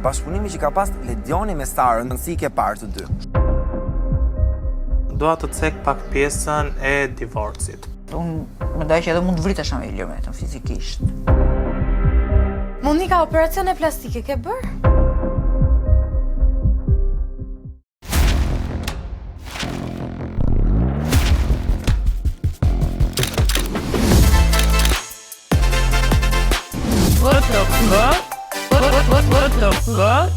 bashkëpunimi që ka pas Ledioni me Sarën, si ke parë të dy? Dua të cek pak pjesën e divorcit. Unë mendoj që edhe mund të vritesha me Ilir Metën fizikisht. Monika, operacione plastike ke bërë? What the fuck? What the fuck?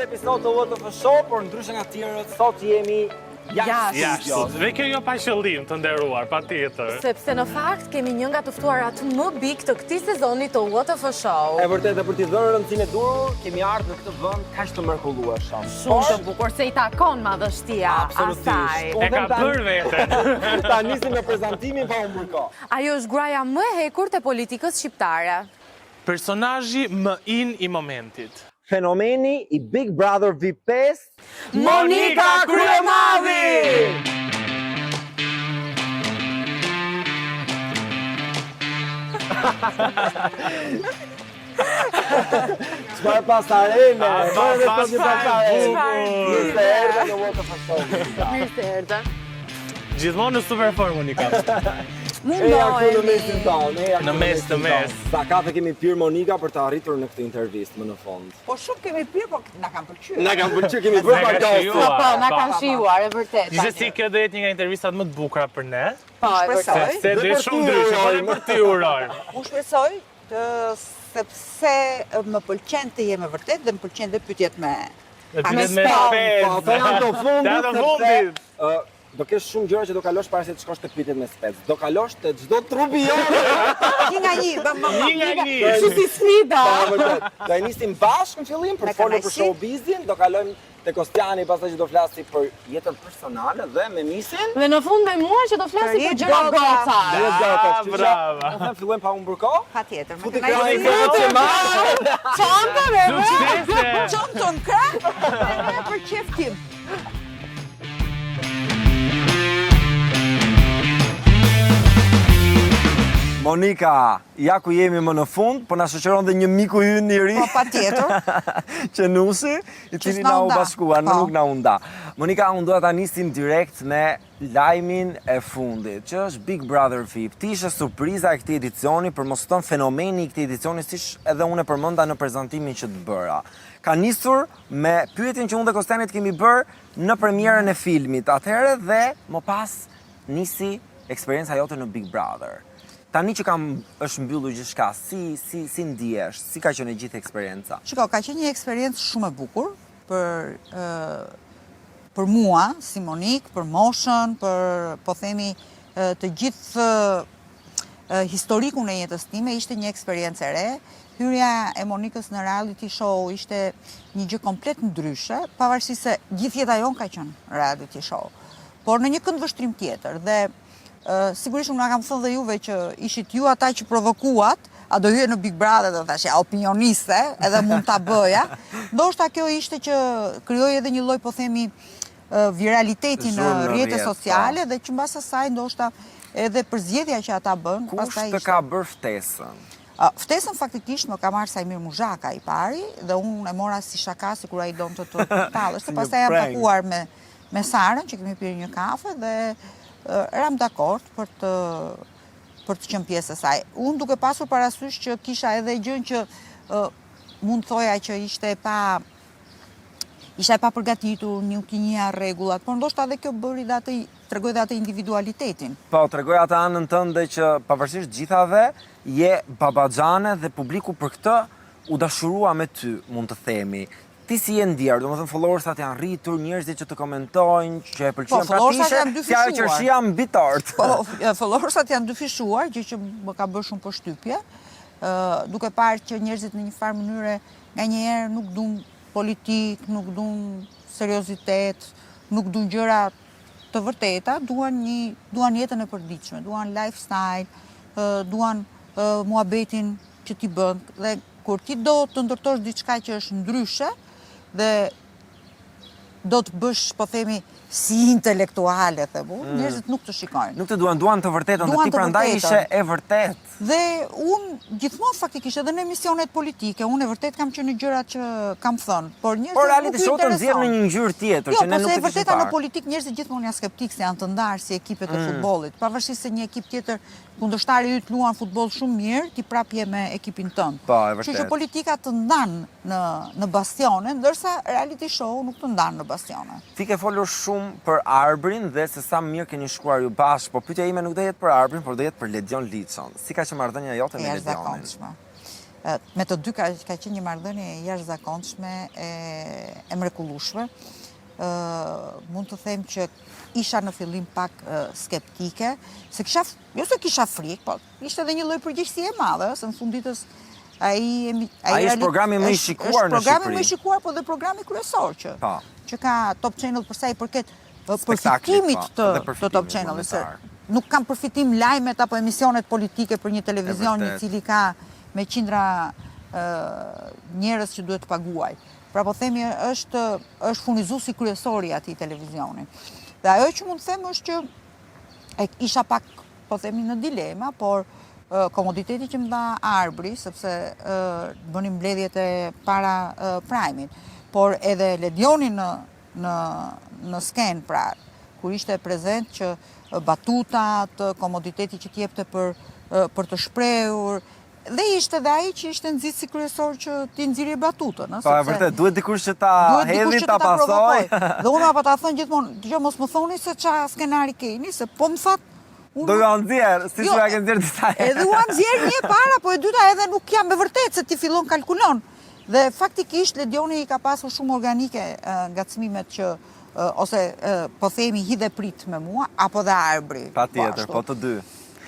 Episod të What of a Show, por ndryshe nga tjerët, sot jemi Jashtë. Dhe kjo jo pa qëllim të nderuar, patjetër. Sepse në fakt kemi një nga të ftuarat më big të këtij sezoni të What of a Show. E vërtet, dhe për t'i dhënë rëndësinë e durur, kemi ardhur në këtë vend kaq të mrekullueshëm. Shumë të bukur se i takon madhështia asaj. E ka bërë veten. Ta nisim me prezantimin pa humbur kohë. Ajo është gruaja më e hekur të politikës shqiptare. Personazhi më in i momentit. Fenomeni i Big Brother VIP5, Monika Kryemadhi! Çfarë pasarele? Mirë se erdhe. Gjithmonë në super formë, Monika. Në mesin tonë, Në mes. Sa kafe kemi pirë Monika për të arritur në këtë intervistë më në fond. Po shumë kemi pirë, po na kanë pëlqyer. Na kanë pëlqyer, kemi bërë pak gazet. Po, na kanë shijuar, e vërtet. Gjithsesi kjo do jetë një nga intervistat më të bukura për ne. Po, e vërtet. Se do jetë shumë ndryshe, por për ty uroj. Unë shpresoj sepse më pëlqen të jem e vërtet dhe më pëlqen dhe pyetjet me Pyetjet me Po, spec. të janë të fundit. fundit. Do kesh shumë gjëra që do kalosh para se të shkosh te pyetjet me spec. Do kalosh te çdo trupi jonë. një nga një. Kështu si sfida. Po, vërtet. Do e nisim bashkë në fillim për të folur për showbizin, do kalojmë te Kostiani, pastaj që do flasi për jetën personale dhe me misin. Dhe në fund me mua që do flasi për gjëra goca. Brava. Do them fillojmë pa humbur kohë. Patjetër. Futi krahë që marr. Çantave, Suksese. Çonton krah për qef tim. Monika, ja ku jemi më në fund, po na shoqëron dhe një miku ynë i ri. Po patjetër. Qenusi, i cili na u bashkua, nuk na u nda. Monika, unë dua ta nisim direkt me lajmin e fundit, që është Big Brother VIP. Ti ishe surpriza e këtij edicioni, për mos thënë fenomeni i këtij edicioni, siç edhe unë e përmenda në prezantimin që të bëra. Ka nisur me pyetjen që unë dhe Kostiani kemi bërë në premierën e filmit atëherë dhe më pas nisi eksperienca jote në Big Brother. Tani që është mbyllur gjithçka, si ndihesh? Si ka qenë gjithë eksperienca? Shiko, ka qenë një eksperiencë shumë e bukur për mua, si Monik, për moshën, për, po themi, të gjithë historikun e jetës time, ishte një eksperiencë e re. Hyrja e Monikës në reality show ishte një gjë komplet ndryshe, pavarësisht se gjithë jeta jon ka qenë reality show. Por në një këndvështrim tjetër dhe sigurisht unë nga kam thënë dhe juve që ishit ju ata që provokuat, a do hyje në Big Brother dhe thashë opinioniste, edhe mund ta bëja. Ndoshta kjo ishte që krijoi edhe një lloj, po themi, viraliteti në rrjetet sociale dhe që mbas asaj ndoshta edhe përzgjedhja që ata bën, pastaj ishte. Kush të ka bërë ftesën? Ftesën faktikisht më ka marrë Sajmir Muzhaka i pari dhe unë e mora si shaka sikur ai donte të talësh. Pastaj jam takuar me Sarën që kemi pirë një kafe dhe eram dakord për të qenë pjesë e saj. Unë duke pasur parasysh që kisha edhe gjën që mund thoja që ishte e pa përgatitur, nuk kinjia rregullat, por ndoshta edhe kjo bëri dhe atë tregoi dhe atë individualitetin. Po, tregoi atë anën tënde që pavarësisht gjithave je babaxhane dhe publiku për këtë u dashurua me ty, mund të themi. Ti si je ndjerë, domethënë followersat janë rritur, njerëzit që të komentojnë, që e pëlqejnë, pra ti ishe si ajo qershia mbi tort. Po, followersat janë dyfishuar, gjë që më ka bërë shumë përshtypje, duke parë që njerëzit në një farë mënyre nganjëherë nuk duan politik, nuk duan seriozitet, nuk duan gjëra të vërteta, duan jetën e përditshme, duan lifestyle, duan muhabetin që ti bën dhe kur ti do të ndërtosh diçka që është ndryshe dhe do të bësh, po themi, si intelektuale, njerëzit nuk të shikojnë. Nuk të duan të vërtetën, dhe Duan ti të prandaj vërtetën. ishe e vërtet. Dhe unë gjithmonë faktikisht edhe në emisionet politike, unë e vërtet kam qenë në gjërat që kam thënë, por njerëzit Por nuk reality i show të nxjerr intereson. në një ngjyrë tjetër, Jo, që ne po nuk se e e kishim vërteta në parë. politikë njerëzit gjithmonë janë skeptikë se janë të ndarë si ekipet e futbollit. Pavarësisht se një ekip tjetër kundërshtari yt luan futboll shumë mirë, ti prap je me ekipin tënd. Po, e Kështu që vërtet. politika të ndan në bastione, ndërsa reality show nuk të ndan në bastione. Ti ke folur shumë për Arbrin dhe se sa mirë keni shkuar ju bashkë, po pyetja ime nuk do jetë për Arbrin, por do jetë për Ledion Liçon. Si ka qenë marrëdhënia jote me Ledionin? Jashtëzakonshme. Me të dy ka qenë një marrëdhënie e jashtëzakonshme e mrekullueshme. Mund të them që isha në fillim pak skeptike, se jo se kisha frikë, po ishte edhe një lloj përgjegjësie e madhe, se në fund ditës ai është programi më i shikuar në Shqipëri. Është programi më i shikuar, po dhe programi kryesor që ka Top Channel për sa i përket përfitimit të Top Channel, se nuk kam përfitim lajmet apo emisionet politike për një televizion i cili ka me qindra njerëz që duhet të paguaj. Pra po themi është furnizuesi kryesor i atij televizioni. Dhe ajo që mund të them është që isha pak, po themi, në dilema, por komoditeti që më dha Arbri, sepse bënim mbledhjet e para Prime-it, por edhe Ledioni në sken, pra, kur ishte prezent që batutat, komoditeti që t'jepte për të shprehur, dhe ishte dhe ai që ishte nxitësi kryesor që ti nxirje batutën. Po, e vërtet, duhet dikush që ta hedhi, ta pasoj. Dhe unë apo ta thënë gjithmonë, dëgjoj mos më thoni se çfarë skenari keni, se po më thatë do ju nxjerr, si çka ke nxjerr disa herë. Edhe u nxjerr një e para, po e dyta edhe nuk jam me vërtet se ti fillon kalkulon. Dhe faktikisht Ledioni ka pasur shumë organike ngacmimet që ose po themi hidhe prit me mua, apo dhe Arbri. Patjetër, po të dy.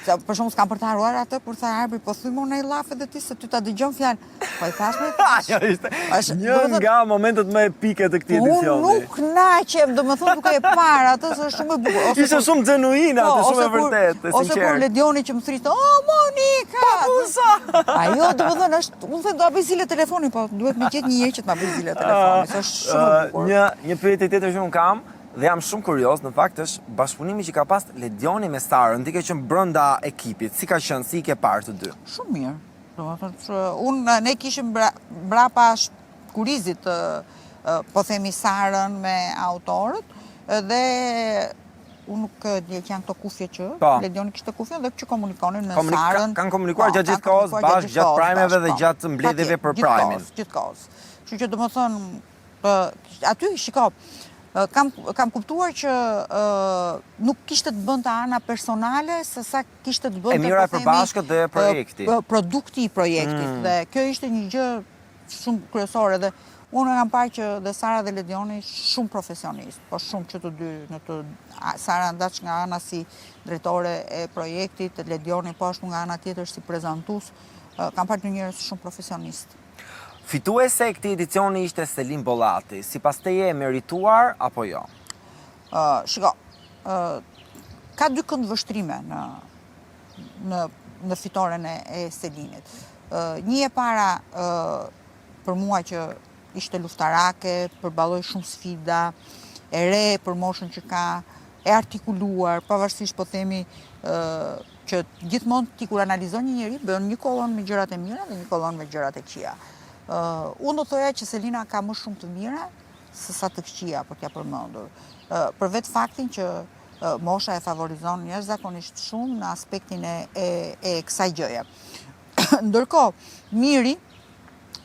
Për shumë s'kam për të haruar atë, për tha Arbri, po thuj më në i lafe dhe ti se ty ta dëgjon fjalë. Po i thash me thash. Ajo ishte një nga momentet më epike të këtij edicioni. Unë nuk naqem, do më thonë duke e parë atë, se është shumë e bukur. Ishte shumë genuine atë, shumë e vërtetë, e ose kur sinqert. Ledioni që më thritë, "O, Monika!" Papusa! Ajo, do më thonë, unë thënë do a bëj zile telefoni, po duhet me gjetë një herë që të ma bëj zile telefoni, se është shumë e bukur. Një pyetje tjetër që unë kam, dhe jam shumë kurioz, në fakt është bashkëpunimi që ka pas Ledioni me Sarën, ti ke qenë brenda ekipit, si ka qenë, si i ke parë të dy? Shumë mirë. Unë, ne kishim brapa kurizit, po themi Sarën me autorët, dhe unë nuk di që janë këto kufje që, Ledioni kishte kufje dhe që komunikonin me Sarën. Kanë komunikuar gjatë gjithë kohës, bashkë gjatë Prime-eve dhe gjatë mbledhjeve për Prime-in. Gjithkohës. Kështu që do më thënë, aty shiko, kam kuptuar që nuk kishte të bënte ana personale, se sa kishte të bënte, e mira e përbashkët dhe projekti. Produkti i projektit. Dhe kjo ishte një gjë shumë kryesore. Dhe unë kam parë që dhe Sara dhe Ledioni shumë profesionist, po shumë që të dy, Sara ndaç nga ana si drejtore e projektit, Ledioni po ashtu nga ana tjetër si prezantues, kam parë një njerëz shumë profesionist. Fituese e këtij edicioni ishte Selim Bollati. Sipas teje e merituar apo jo? Shiko, ka dy këndvështrime në fitoren e Selimit. Një e para për mua që ishte luftarake, përballoi shumë sfida, e re për moshën që ka, e artikuluar, pavarësisht po themi që gjithmonë ti kur analizon një njeri, bën një kolon me gjërat e mira dhe një kolon me gjërat e këqija. Unë do thoja që Selina ka më shumë të mira se sa të këqija, për t'ja përmendur. Për vetë faktin që mosha e favorizon jashtëzakonisht shumë në aspektin e kësaj gjëje. Ndërkohë, miri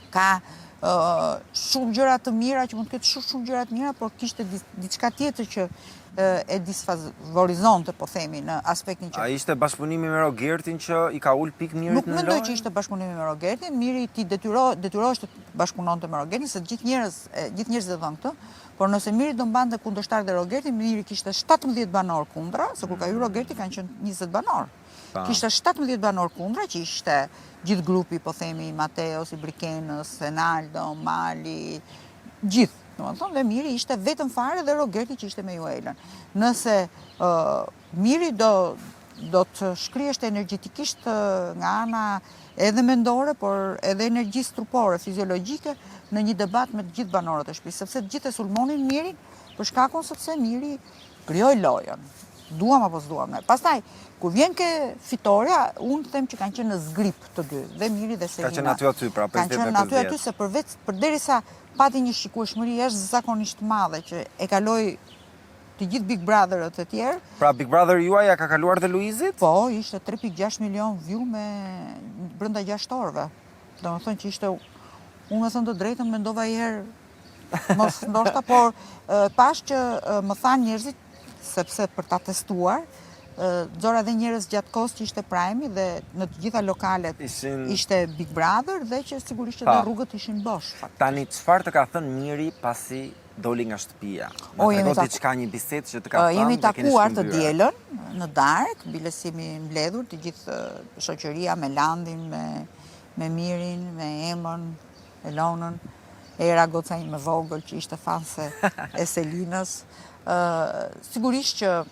ka shumë gjëra të mira, që mund të ketë shumë gjëra të mira, por kishte diçka tjetër që e disfavorizonte, po themi, në aspektin që... A ishte bashkëpunimi me Rogertin që i ka ul pik Mirit në lojë? Nuk mendoj që ishte bashkëpunimi me Rogertin, Miri ti detyrohesh të bashkëpunonte me Rogertin, se gjithë njerëzit e thonë këtë, por nëse Miri do mbante kundërshtar dhe Rogertin, Miri kishte 17 banor kundra, se kur ka hyrë Rogerti kanë qenë 20 banor. Kishte 17 banor kundra, që ishte gjithë grupi, po themi, Mateos, Ibrikenës, Enaldo, Mali, gjithë. Dhe Miri ishte vetëm fare dhe Rogerti që ishte me Juelën. Nëse Miri do të shkriheshte energjetikisht nga ana edhe mendore, por edhe energjisë trupore, fiziologjike, në një debat me të gjithë banorët e shtëpisë, sepse të gjithë e sulmonin Mirin për shkakun sepse Miri krijoi lojën. Duam apo s'duam ne. Pastaj, kur vjen ke fitoria, unë them që kanë qenë në zgrip të dy, dhe Miri dhe Selina. Ka qenë aty pra, 50 Kanë qenë aty se përderisa pati një shikueshmëri jashtëzakonisht madhe që e kaloi të gjithë Big Brotherët e tjerë. Pra Big Brother juaj ja ka kaluar dhe Luizit? Po, ishte 3.6 milion view brenda 6 orëve. Do më thonë që ishte, unë me thënë të drejtën, mendova i herë, mos ndoshta, por pash që më thanë njerëzit, sepse për ta testuar, Xora dhe njerëz gjatë kohës që ishte Prime dhe në të gjitha lokalet ishte Big Brother dhe që sigurisht edhe rrugët ishin bosh. Tani, çfarë të ka thënë Miri pasi doli nga shtëpia? Na tregon diçka, një bisedë që të ka thënë? Jemi takuar të dielën në darkë, biles jemi mbledhur të gjithë shoqëria me Landin, me Mirin, me Emën, Elonën, Era goca ime vogël që ishte fanse e Selinës. Sigurisht që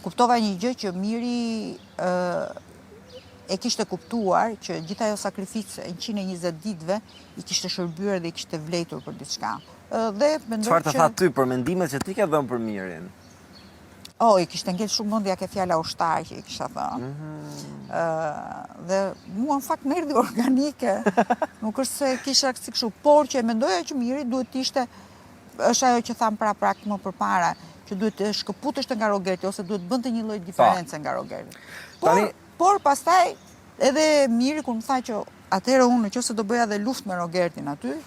kuptova një gjë që Miri e kishte kuptuar që gjitha ajo sakrificë e 120 ditëve i kishte shërbyer dhe i kishte vletur për diçka. Dhe mendoj që... Çfarë të tha ty për mendimet që ti ke dhënë për Mirin? I kishte ngel shumë mendja ke fjala ushtar që i kisha thënë. Dhe mua në fakt më erdhi organike. Nuk është se kisha si kështu, por që e mendoja që Miri duhet të ishte, është ajo që tham pra më përpara, që duhet të shkëputeshte nga Rogerti ose duhet bënte një lloj diferencë nga Rogerti. Por pastaj edhe Miri kur më tha që atëherë unë nëse do bëja dhe luftë me Rogertin aty,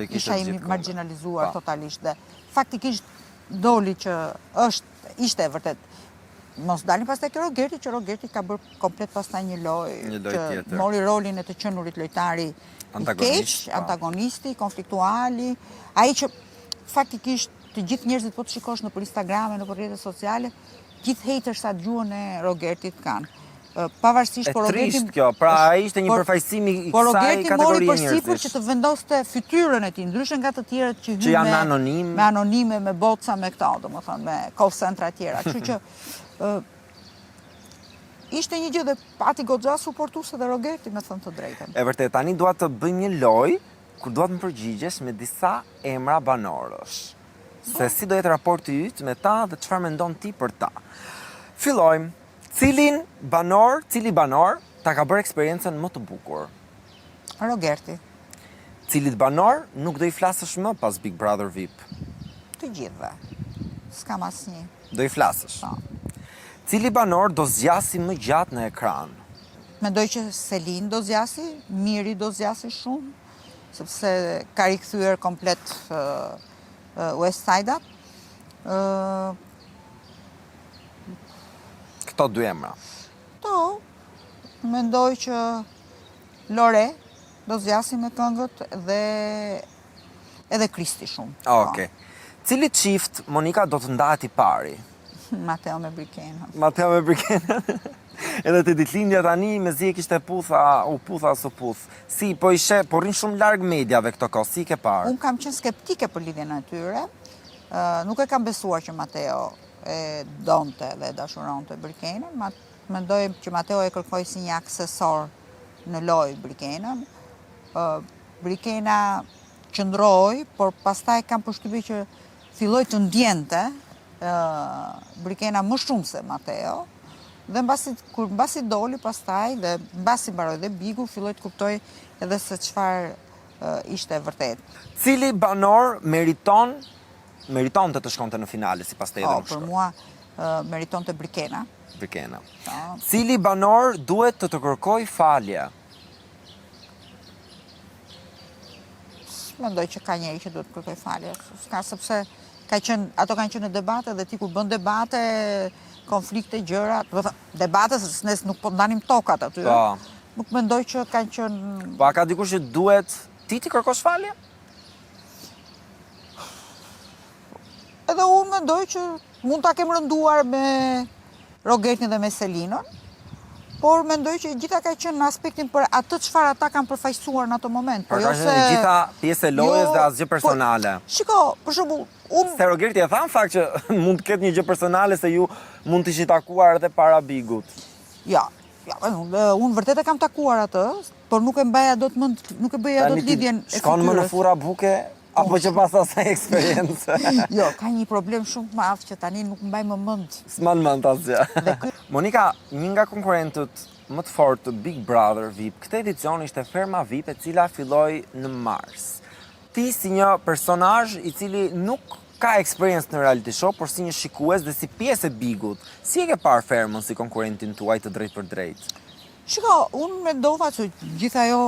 isha i marginalizuar totalisht dhe faktikisht doli që ishte vërtet. Mos dalin pastaj ke Rogerti, që Rogerti ka bërë komplet pastaj një lojë që mori rolin e të qenurit lojtari i keq, antagonisti, konfliktuali, ai që faktikisht të gjithë njerëzit po të shikosh nëpër Instagram, nëpër rrjetet sociale, gjithë hatersat gjuhën e Rogertit kanë. Pavarësisht por Rogerti trisht kjo, pra ai ishte një përfaqësimi i kësaj kategorie njerëzish. Por Rogerti mori përsipër që të vendoste fytyrën e tij, ndryshe nga të tjerët që hyn me anonime, me boca, me këto, domethënë me call centra të tjera. Kështu që ishte një gjë dhe pati goxha suportuese dhe Rogerti, me thënë të drejtën. E vërtet, tani dua të bëjmë një lojë kur dua të më përgjigjesh me disa emra banorësh. Se si do jetë raporti yt me ta dhe çfarë mendon ti për ta. Fillojmë. Cili banor ta ka bërë eksperiencën më të bukur? Rogerti. Cilit banor nuk do i flasësh më pas Big Brother VIP? Të gjithëve. S'kam asnjë. Do i flasësh? Cili banor do zgjasi më gjatë në ekran? Mendoj që Selin do zgjasi, Miri do zgjasi shumë, sepse ka rikthyer komplet West Side-at. Këto dy emra. Mendoj që Lore do zgjasi me këngët dhe edhe Kristi shumë. Okej. Cili çift Monika do të ndahet i pari? Mateo me Brikenën. Mateo me Brikenën. Edhe të ditëlindja tani mezi e kishte putha së puth. Si, po rrin shumë larg mediave këto kohë, si ke parë? Unë kam qenë skeptike për lidhjen e tyre. Nuk e kam besuar që Mateo e donte dhe dashuronte Brikenën. Mendoj që Mateo e kërkoi si një aksesor në lojë Brikenën. Brikena qëndroi, por pastaj kam përshtypjen që filloi të ndjente Brikena më shumë se Mateo. Dhe mbasi doli pastaj dhe mbasi mbaroi dhe Bigu, filloi të kuptoj edhe se çfarë ishte vërtet. Cili banor meritonte të shkonte në finale sipas teje? Për mua meritonte Brikena. Brikena. Cili banor duhet të kërkoj falje? Mendoj që ka njëri që duhet të kërkoj falje. Sepse ato kanë qenë në debate dhe ti kur bën debate, konflikte, gjëra, debate se ne nuk po ndanim tokat aty. Nuk mendoj që kanë qenë... Po a ka dikush që duhet ti kërkosh falje? Edhe unë mendoj që mund ta kem rënduar me Rogertin dhe me Selinën, por mendoj që gjitha ka qenë në aspektin për atë çfarë ata kanë përfaqësuar në ato moment. Por ka qenë gjitha pjesë e lojës dhe asgjë personale. Shiko, për shembull, Se Rogerti e tha në fakt që mund të ketë një gjë personale se ju mund të ishit takuar edhe para Bigut. Ja, unë vërtet e kam takuar atë, por nuk e bëja dot lidhjen e fytyrës. Shkon më në furra buke Apo që pas asaj eksperiencë? Jo, ka një problem shumë të madh që tani nuk mbaj më mend. S'man mend asgjë. Monika, një nga konkurrentët më të fortë të Big Brother VIP, këtë edicion ishte Ferma VIP, e cila filloi në mars. Ti si një personazh i cili nuk ka eksperiencë në reality show, por si një shikues dhe si pjesë e Bigut, si e ke parë Fermën si konkurrentin tuaj të drejtë për drejtë? Shiko, unë mendova që gjithë ajo,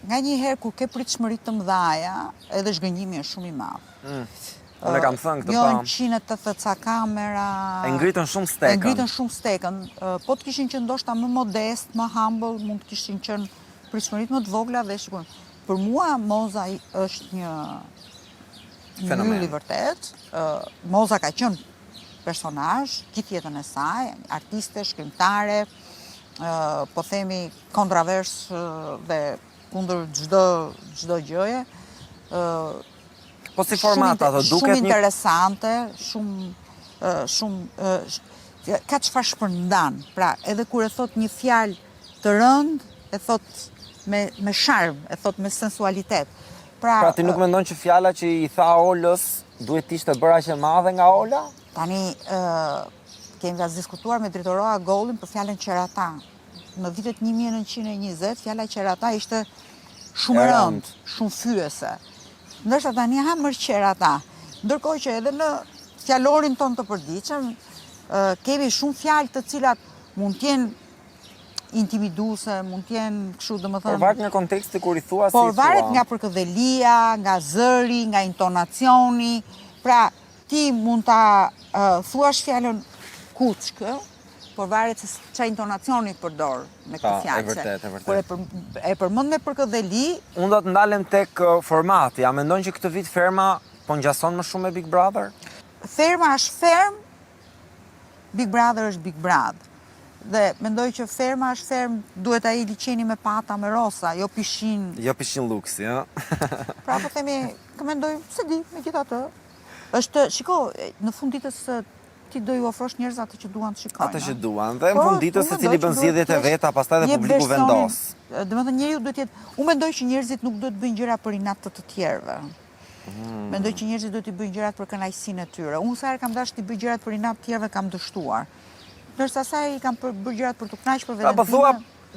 nga një herë kur ke pritshmëri të mëdhaja, edhe zhgënjimi është shumë i madh. Unë e kam thënë këtë Janë 180 ca kamera. E ngritën shumë stekën. E ngritën shumë stekën. Po të kishin qenë ndoshta më modest, më humble, mund të kishin qenë pritshmëritë më të vogla dhe shikoj. Për mua Moza është një fenomen i vërtet. Moza ka qenë personazh gjithë jetën e saj, artiste, shkrimtare, po themi kontravers dhe kundër çdo gjëje. Po si format ato duket shumë interesante, shumë ka çfarë shpërndan. Pra, edhe kur e thot një fjalë të rëndë, e thot me sharm, e thot me sensualitet. Pra ti nuk mendon që fjala që i tha Olës duhet të ishte bërë aq e madhe nga Ola? Tani kemi diskutuar me drejtoroa Gollin për fjalën qerata. Në vitet 1920 fjala qerata ishte shumë e rëndë, shumë fyese. Ndërsa tani ha më qerata. Ndërkohë që edhe në fjalorin ton të përditshëm kemi shumë fjalë të cilat mund të jenë intimiduese, mund të jenë kështu, domethënë. Por varet nga konteksti kur i thua si thua. Por varet nga përkëdhelia, nga zëri, nga intonacioni. Pra, ti mund ta thuash fjalën kuçkë, por varet se çfarë intonacioni përdor me këtë fjalë. E vërtet, e vërtet. Por e përmend me përkëdheli. Unë do të ndalem tek formati. A mendon që këtë vit Ferma po ngjason më shumë me Big Brother? Ferma është ferm, Big Brother është Big Brother. Dhe mendoj që Ferma është ferm, duhet ai liçeni me pata, me rosa, jo pishin. Jo pishin luksi, ja. Pra po themi, mendoj, se di, megjithatë. Është, shiko, në fund ditës ti do ju ofrosh njerëz atë që duan të shikojnë. Atë që duan, dhe në fund ditës secili bën zgjedhjet e veta, pastaj dhe publiku vendos. Domethënë njeriu duhet të jetë, unë mendoj që njerëzit nuk duhet të bëjnë gjëra për inat të tjerëve. Mendoj që njerëzit duhet të bëjnë gjërat për kënaqësinë e tyre. Unë sa herë kam dashur të bëj gjërat për inat të tjerëve kam dështuar. Ndërsa sa i kam bërë gjërat për të kënaqur për veten. Po thua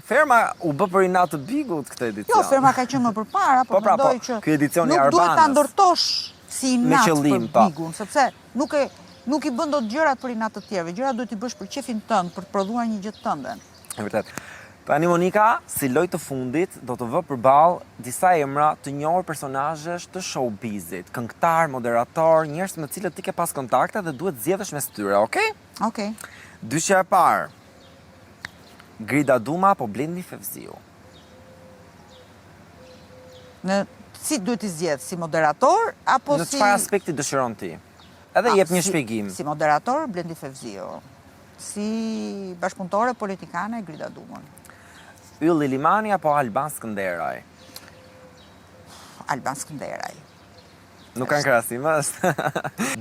Ferma u bë për inat të Bigut këtë edicion. Jo, Ferma ka qenë më përpara, po mendoj që ky edicion i nuk Arbanës. duhet ta ndërtosh si inat për Bigun, sepse nuk i bën dot gjërat për inat të tjerëve. Gjërat duhet i bësh për qefin tënd, për të prodhuar një gjë të tënde. E vërtet. Tani Monika, si lojë të fundit, do të vë përballë disa emra të njohur personazhesh të showbizit, këngëtar, moderator, njerëz me të cilët ti ke pas kontakte dhe duhet zgjedhësh mes tyre, okay? Okej. Dyshja e parë. Grida Duma apo Blendi Fevziu? Si duhet i zgjedh, si moderator apo Në si çfarë aspekti dëshiron ti? Edhe jep një shpjegim. Si moderator, Blendi Fevziu. Si bashkëpunëtore politikane, Grida Dumën. Ylli Limani apo Alban Skënderaj? Alban Skënderaj. Nuk kanë krahasim, është.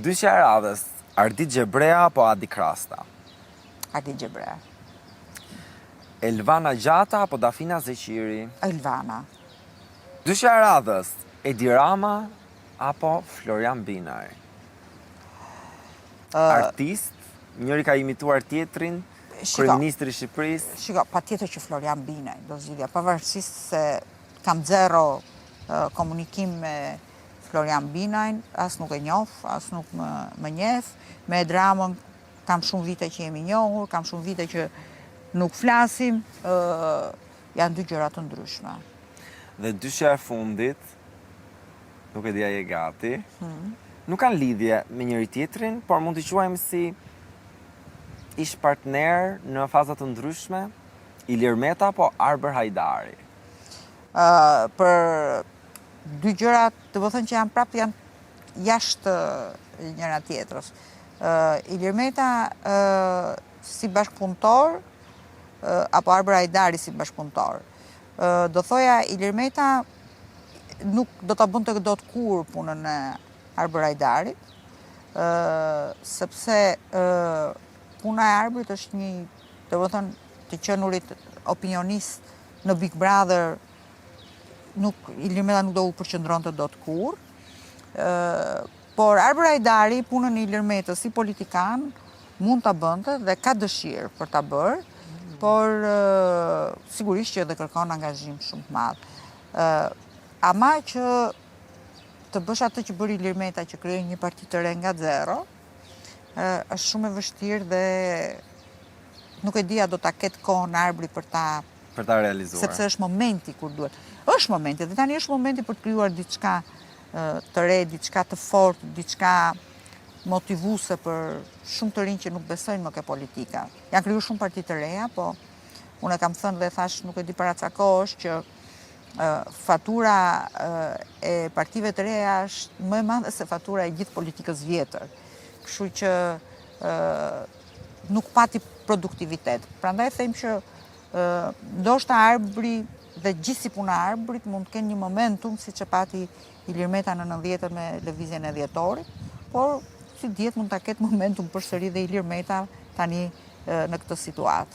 Dyshja e radhës. Ardit Xhebrea apo Adi Krasta? Adi Xhebrea. Elvana Gjata apo Dafina Zeqiri? Elvana. Dyshja e radhës. Edi Rama apo Florian Binaj? Artist, njëri ka imituar tjetrin, kryeministri i Shqipërisë. Shiko, patjetër që Florian Binaj do zgjidhja, pavarësisht se kam zero komunikim me Florian Binajn, as nuk e njoh, as nuk më njeh. Me Dramën kam shumë vite që jemi njohur, kam shumë vite që nuk flasim, janë dy gjëra të ndryshme. Dhe dyshja e fundit, nuk e di a je gati, nuk kanë lidhje me njëri tjetrin, por mund t'i quajmë si ish partner në faza të ndryshme, Ilir Meta apo Arber Hajdari? Për dy gjërat, të më thënë që janë jashtë njëra tjetrës. Ilir Meta si bashkëpunëtor, apo Arber Hajdari si bashkëpunëtor. Do thoja, Ilir Meta nuk do ta bënte dot kur punën e Arber Hajdarit, sepse puna e Arbrit është një, do të thënë, të qenurit opinionist në Big Brother, Ilir Meta nuk do u përqendronte dot kur. Por Arber Hajdari punën e Ilir Metës si politikan mund ta bënte dhe ka dëshirë për ta bërë, por sigurisht që edhe kërkon angazhim shumë të madh. Ama që të bësh atë që bëri Ilir Meta, që krijoi një parti të re nga zero, është shumë e vështirë dhe nuk e di a do ta ketë kohën Arbri për ta realizuar. Sepse është momenti kur duhet. Është momenti, dhe tani është momenti për të krijuar diçka të re, diçka të fortë, diçka motivuese për shumë të rinj që nuk besojnë më ke politika. Janë krijuar shumë parti të reja, po unë e kam thënë dhe thash nuk e di para ca kohësh që fatura e partive të reja është më e madhe se fatura e gjithë politikës vjetër. Kështu që nuk pati produktivitet. Prandaj them që ndoshta Arbri dhe gjithë si puna Arbrit mund të kenë një momentum siç e pati Ilir Meta në 90-të me lëvizjen e dhjetorit, por si dihet mund ta ketë momentum përsëri dhe Ilir Meta tani në këtë situatë.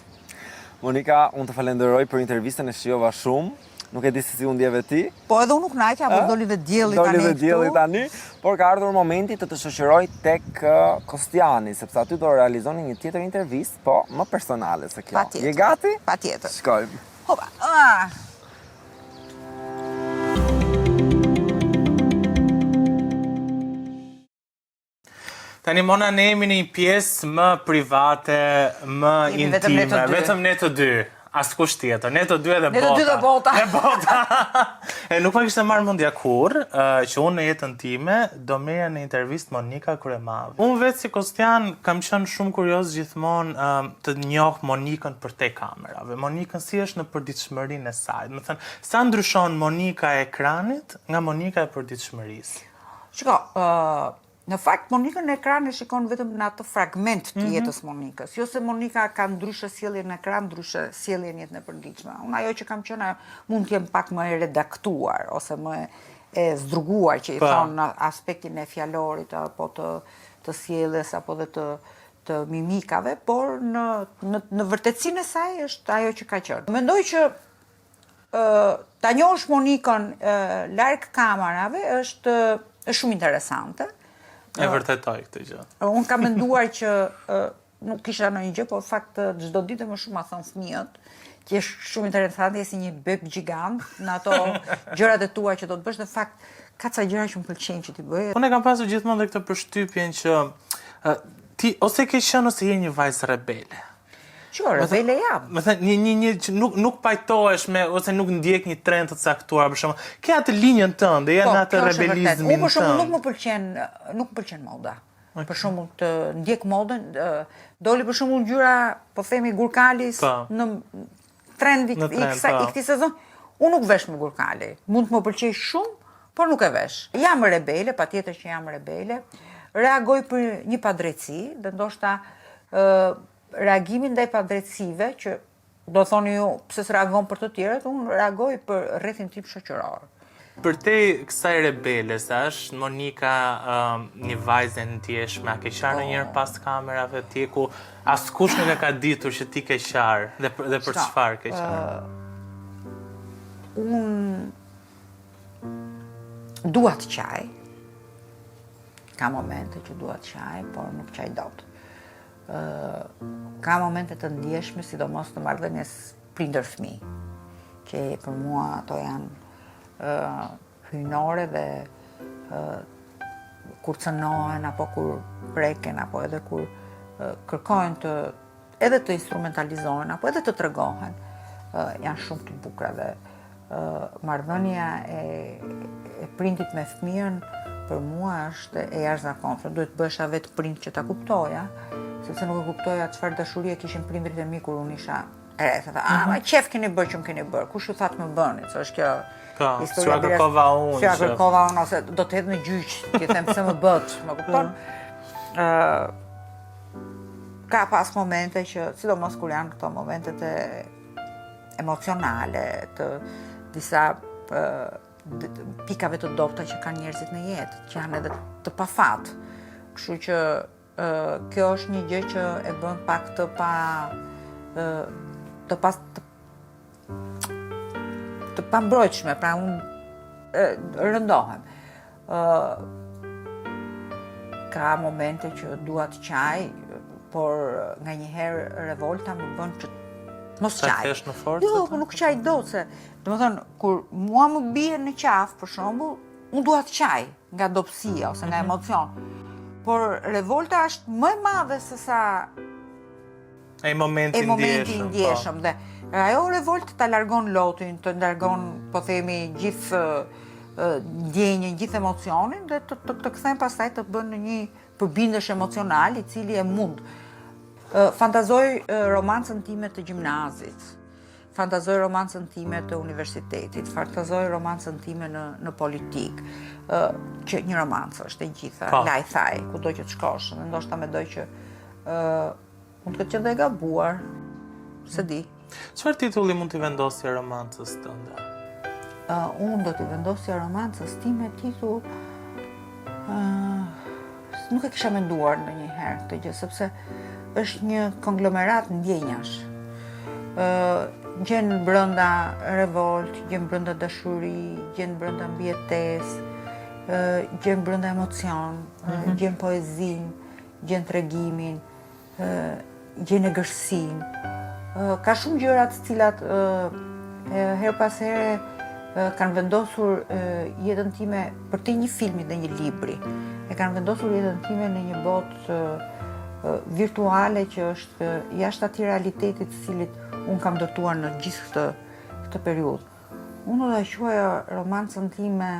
Monika, unë të falenderoj për intervistën, e shijova shumë. Nuk e di se si u ndjeve ti. Po edhe unë nuk naqa, por doli dhe dielli tani. Doli dhe dielli tani, por ka ardhur momenti të shoqëroj tek Kostiani, sepse aty do realizoni një tjetër intervistë, po më personale se kjo. Patjetër. Je gati? Patjetër. Shkojmë. Hopa. Tani Mona, ne jemi në një pjesë më private, më intime, vetëm ne të dy. Askush tjetër, ne të dy edhe bota. Ne të dy dhe bota. Ne bota. Nuk më kishte marrë mendja kurrë që unë në jetën time do merja në intervistë Monika Kryemavi. Unë vetë si Kostian kam qenë shumë kurioz gjithmonë të njoh Monikën për te kamerave. Monikën si është në përditshmërinë e saj. Do të thënë, sa ndryshon Monika e ekranit nga Monika e përditshmërisë? Shiko, në fakt, Monikën në ekran e shikon vetëm në atë fragment të jetës Monikës. Jo se Monika ka ndryshe sjelljen në ekran, ndryshe sjelljen jetën e përditshme. Unë ajo që kam qenë mund të jem pak më e redaktuar, ose më e zdruguar, që i thonë në aspektin e fjalorit, apo të sjelljes, apo dhe të mimikave, por në vërtetësinë e saj është ajo që ka qenë. Mendoj që ta njohësh Monikën larg kamerave është shumë interesante. E vërtetoj këtë gjë. Unë kam menduar që nuk kisha ndonjë gjë, por fakt çdo ditë më shumë ma thon fëmijët që është shumë interesante, si një beb gjigant në ato gjërat e tua që do të bësh, në fakt ka ca gjëra që më pëlqejnë që ti bëj. Unë kam pasur gjithmonë dhe këtë përshtypjen që ti ose ke qenë ose je një vajzë rebele. Qo, rebele jam. Më thënë, që nuk pajtohesh me, ose nuk ndjek një trend të caktuar, për shembull. Ke atë linjën tënde, janë atë rebelizmin tënd. Unë për shembull nuk më pëlqen moda. Për shembull të ndjek modën, doli për shembull ngjyra, po themi gurkalis në trend i këtij sezon. Unë nuk vesh me gurkali. Mund të më pëlqej shumë, por nuk e vesh. Jam rebele, patjetër që jam rebele. Reagoj për një padrejtësi, dhe ndoshta reagimin ndaj padrejtësive, që do thoni ju pse s'reagon për të tjerët, unë reagoj për rrethin tim shoqëror. Për te kësaj rebeles, është Monika një vajzë e ndjeshme, a ke qarë njërë pas kamerave ti, ku askush nuk e ka ditur që ti ke qarë, dhe për çfarë ke qarë? Unë dua të qaj, ka momente që dua të qaj, por nuk qaj dot. Ka momente të ndjeshme, sidomos në marrëdhënies prindër-fëmijë, që për mua ato janë hyjnore dhe kur cënohen, apo kur preken, apo edhe kur kërkojnë edhe të instrumentalizohen, apo edhe të tregohen, janë shumë të bukura dhe marrëdhënia e prindit me fëmijën për mua është e jashtëzakonshme. Duhet bësha vetë prind që ta kuptoja, sepse nuk e kuptoja çfarë dashurie kishin prindrit e mi kur unë isha e re. Ma qef keni bërë që më keni bërë, kush ju thatë më bëni, që është kjo historia kërkova unë. Që kërkova unë, ose do të hedhë në gjyq, ti them pse më bët, më kupton? Ka pas momente që, sidomos kur janë këto momentet emocionale, të disa pikave të dobta që kanë njerëzit në jetë, që janë edhe të pafat. Kështu që kjo është një gjë që e bën pak të pambrojtshme, pra unë rëndohem. ka momente që dua të qaj, por nga njëherë revolta më bën që mos Sa qaj. thesh në forcë? Jo, po nuk qaj dot se, domethënë kur mua më bie në qafë për shembull, unë dua të qaj nga dobësia ose nga emocion. Por revolta është më e madhe se sa E momenti momenti ndjeshëm. ndjeshëm dhe ajo revolt ta largon lotin, të largon, po themi, gjithë ndjenjën, gjithë emocionin dhe të kthen pastaj të bën në një përbindësh emocional i cili e mund. Fantazoj romancën time të gjimnazit, fantazoj romancën time të universitetit, fantazoj romancën time në politik, që një romancë është e gjitha, laj thaj, ku do që të shkosh, dhe ndoshta mendoj që mund të këtë qenë dhe e gabuar, se di. Çfarë titulli mund t'i vendosje romancës tënde? Unë do t'i vendosja romancës time titull, nuk e kisha menduar ndonjëherë këtë gjë, sepse është një konglomerat ndjenjash. Gjen brenda revolt, gjen brenda dashuri, gjen brenda mbijetesë, gjen brenda emocion, gjen poezin, gjen tregimin, gjen e gërsin. Ka shumë gjëra të cilat her pas here kanë vendosur jetën time për të një filmi dhe një libri. E kanë vendosur jetën time në një botë virtuale që është jashtë atij realitetit të cilit unë kam ndërtuar në gjithë këtë periudhë. Unë do ta quaja romancën time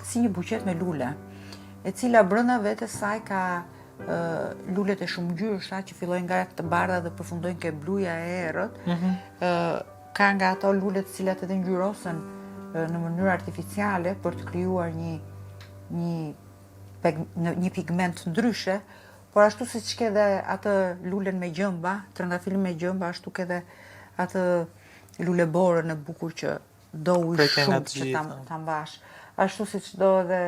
si një buqet me lule, e cila brenda vetes saj ka lulet e shumë ngjyrsha që fillojnë nga të bardha dhe përfundojnë ke bluja e errët. Ka nga ato lulet të cilat edhe ngjyrosen në mënyrë artificiale për të krijuar një pigment ndryshe, por ashtu siç ke edhe atë lulen me gjëmba, trëndafilin me gjëmba, ashtu ke edhe atë luleborën e bukur që do ujë shumë që ta mbash. Ashtu siç do edhe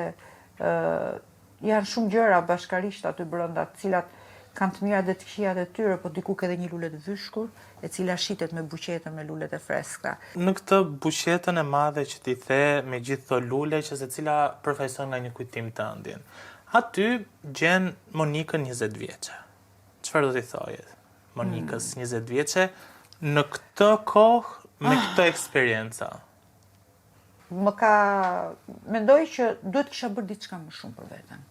janë shumë gjëra bashkarisht aty brenda, të cilat kanë të mirat dhe të këqijat e tyre, po diku ka edhe një lule të vyshkur, e cila shitet me buqetën me lulet e freskëta. Në këtë buqetën e madhe që ti the me gjithë këto lule që secila përfaqëson nga një kujtim të ëndin, aty gjen Monikën 20 vjeçe. Çfarë do t'i thoje Monikës 20 vjeçe në këtë kohë me këtë eksperjenca? Mendoj që duhet kisha bërë diçka më shumë për veten.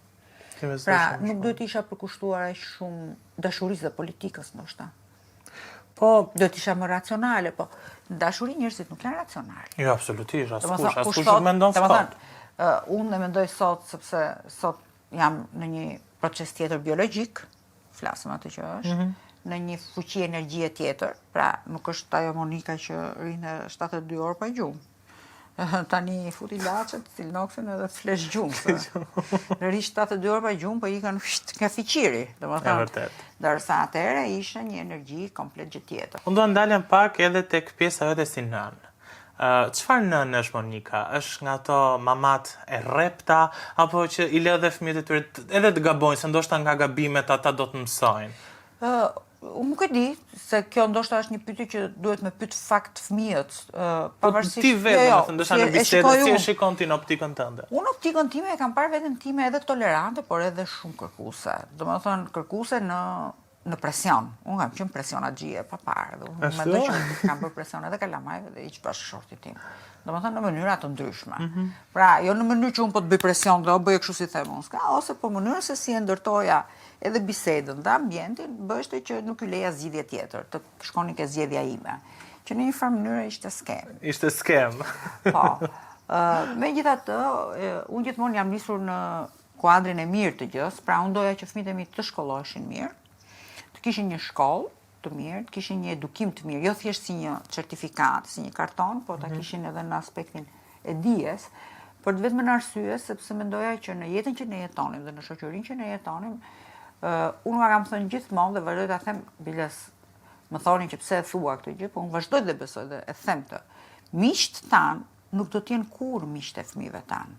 Pra, nuk duhet isha përkushtuar aq shumë dashurisë dhe politikës ndoshta. Po, duhet isha më racionale, po në dashuri njerëzit nuk janë racionale. Jo, absolutisht, askush nuk mendon sot. Unë e mendoj sot sepse sot jam në një proces tjetër biologjik, flasim atë që është, në një fuqi energjie tjetër, pra nuk është ajo Monika që rrinë 72 orë pa gjumë. Tani futi laçet, silnoksen edhe flesh gjumë. Rish 72 orë pa gjumë, po ikën nga fiqiri, domethënë. Ndërsa atëherë ishte një energji komplet gjë tjetër. Unë do ndalem pak edhe tek pjesa jote si nën. Çfarë nën është Monika? Është nga ato mamat e rrepta apo që i lë dhe fëmijët e tyre edhe të gabojnë, se ndoshta nga gabimet ata do të mësojnë? Unë nuk e di, se kjo ndoshta është një pyetje që duhet me pyet fakt fëmijët. Pavarësisht ti vetë, ndoshta në bisedë si e shikon ti në optikën tënde? Unë optikën time e kam parë veten time edhe tolerante, por edhe shumë kërkuese. Domethënë kërkuese në presion. Unë kam qenë presionaxhie pa parë. Unë mendoj që kam bërë presion edhe kalamajve dhe hiç bashkëshortit tim. Domethënë në mënyra të ndryshme. Pra, jo në mënyrë që unë po të bëj presion, do bëj kështu si them unë, ose po mënyrë se si e ndërtoja edhe bisedën dhe ambientin, bështe që nuk i leja zgjidhje tjetër, të shkoni ke zgjedhja ime. Që në një farë mënyrë ishte skem. Ishte skem. Po. Megjithatë, unë gjithmonë jam nisur në kuadrin e mirë të gjës, pra unë doja që fëmijët e mi të shkolloheshin mirë, të kishin një shkollë të mirë, të kishin një edukim të mirë, jo thjesht si një certifikat, si një karton, po ta kishin edhe në aspektin e dijes, por vetëm në arsye sepse mendoja që në jetën që ne jetonim dhe në shoqërinë që ne jetonim, unë ma kam thënë gjithmonë dhe vazhdoj ta them, biles më thonin që pse e thua këtë gjë, po unë vazhdoj dhe besoj dhe e them të. Miqtë tanë nuk do t'jenë kur miqtë e fëmijëve tanë,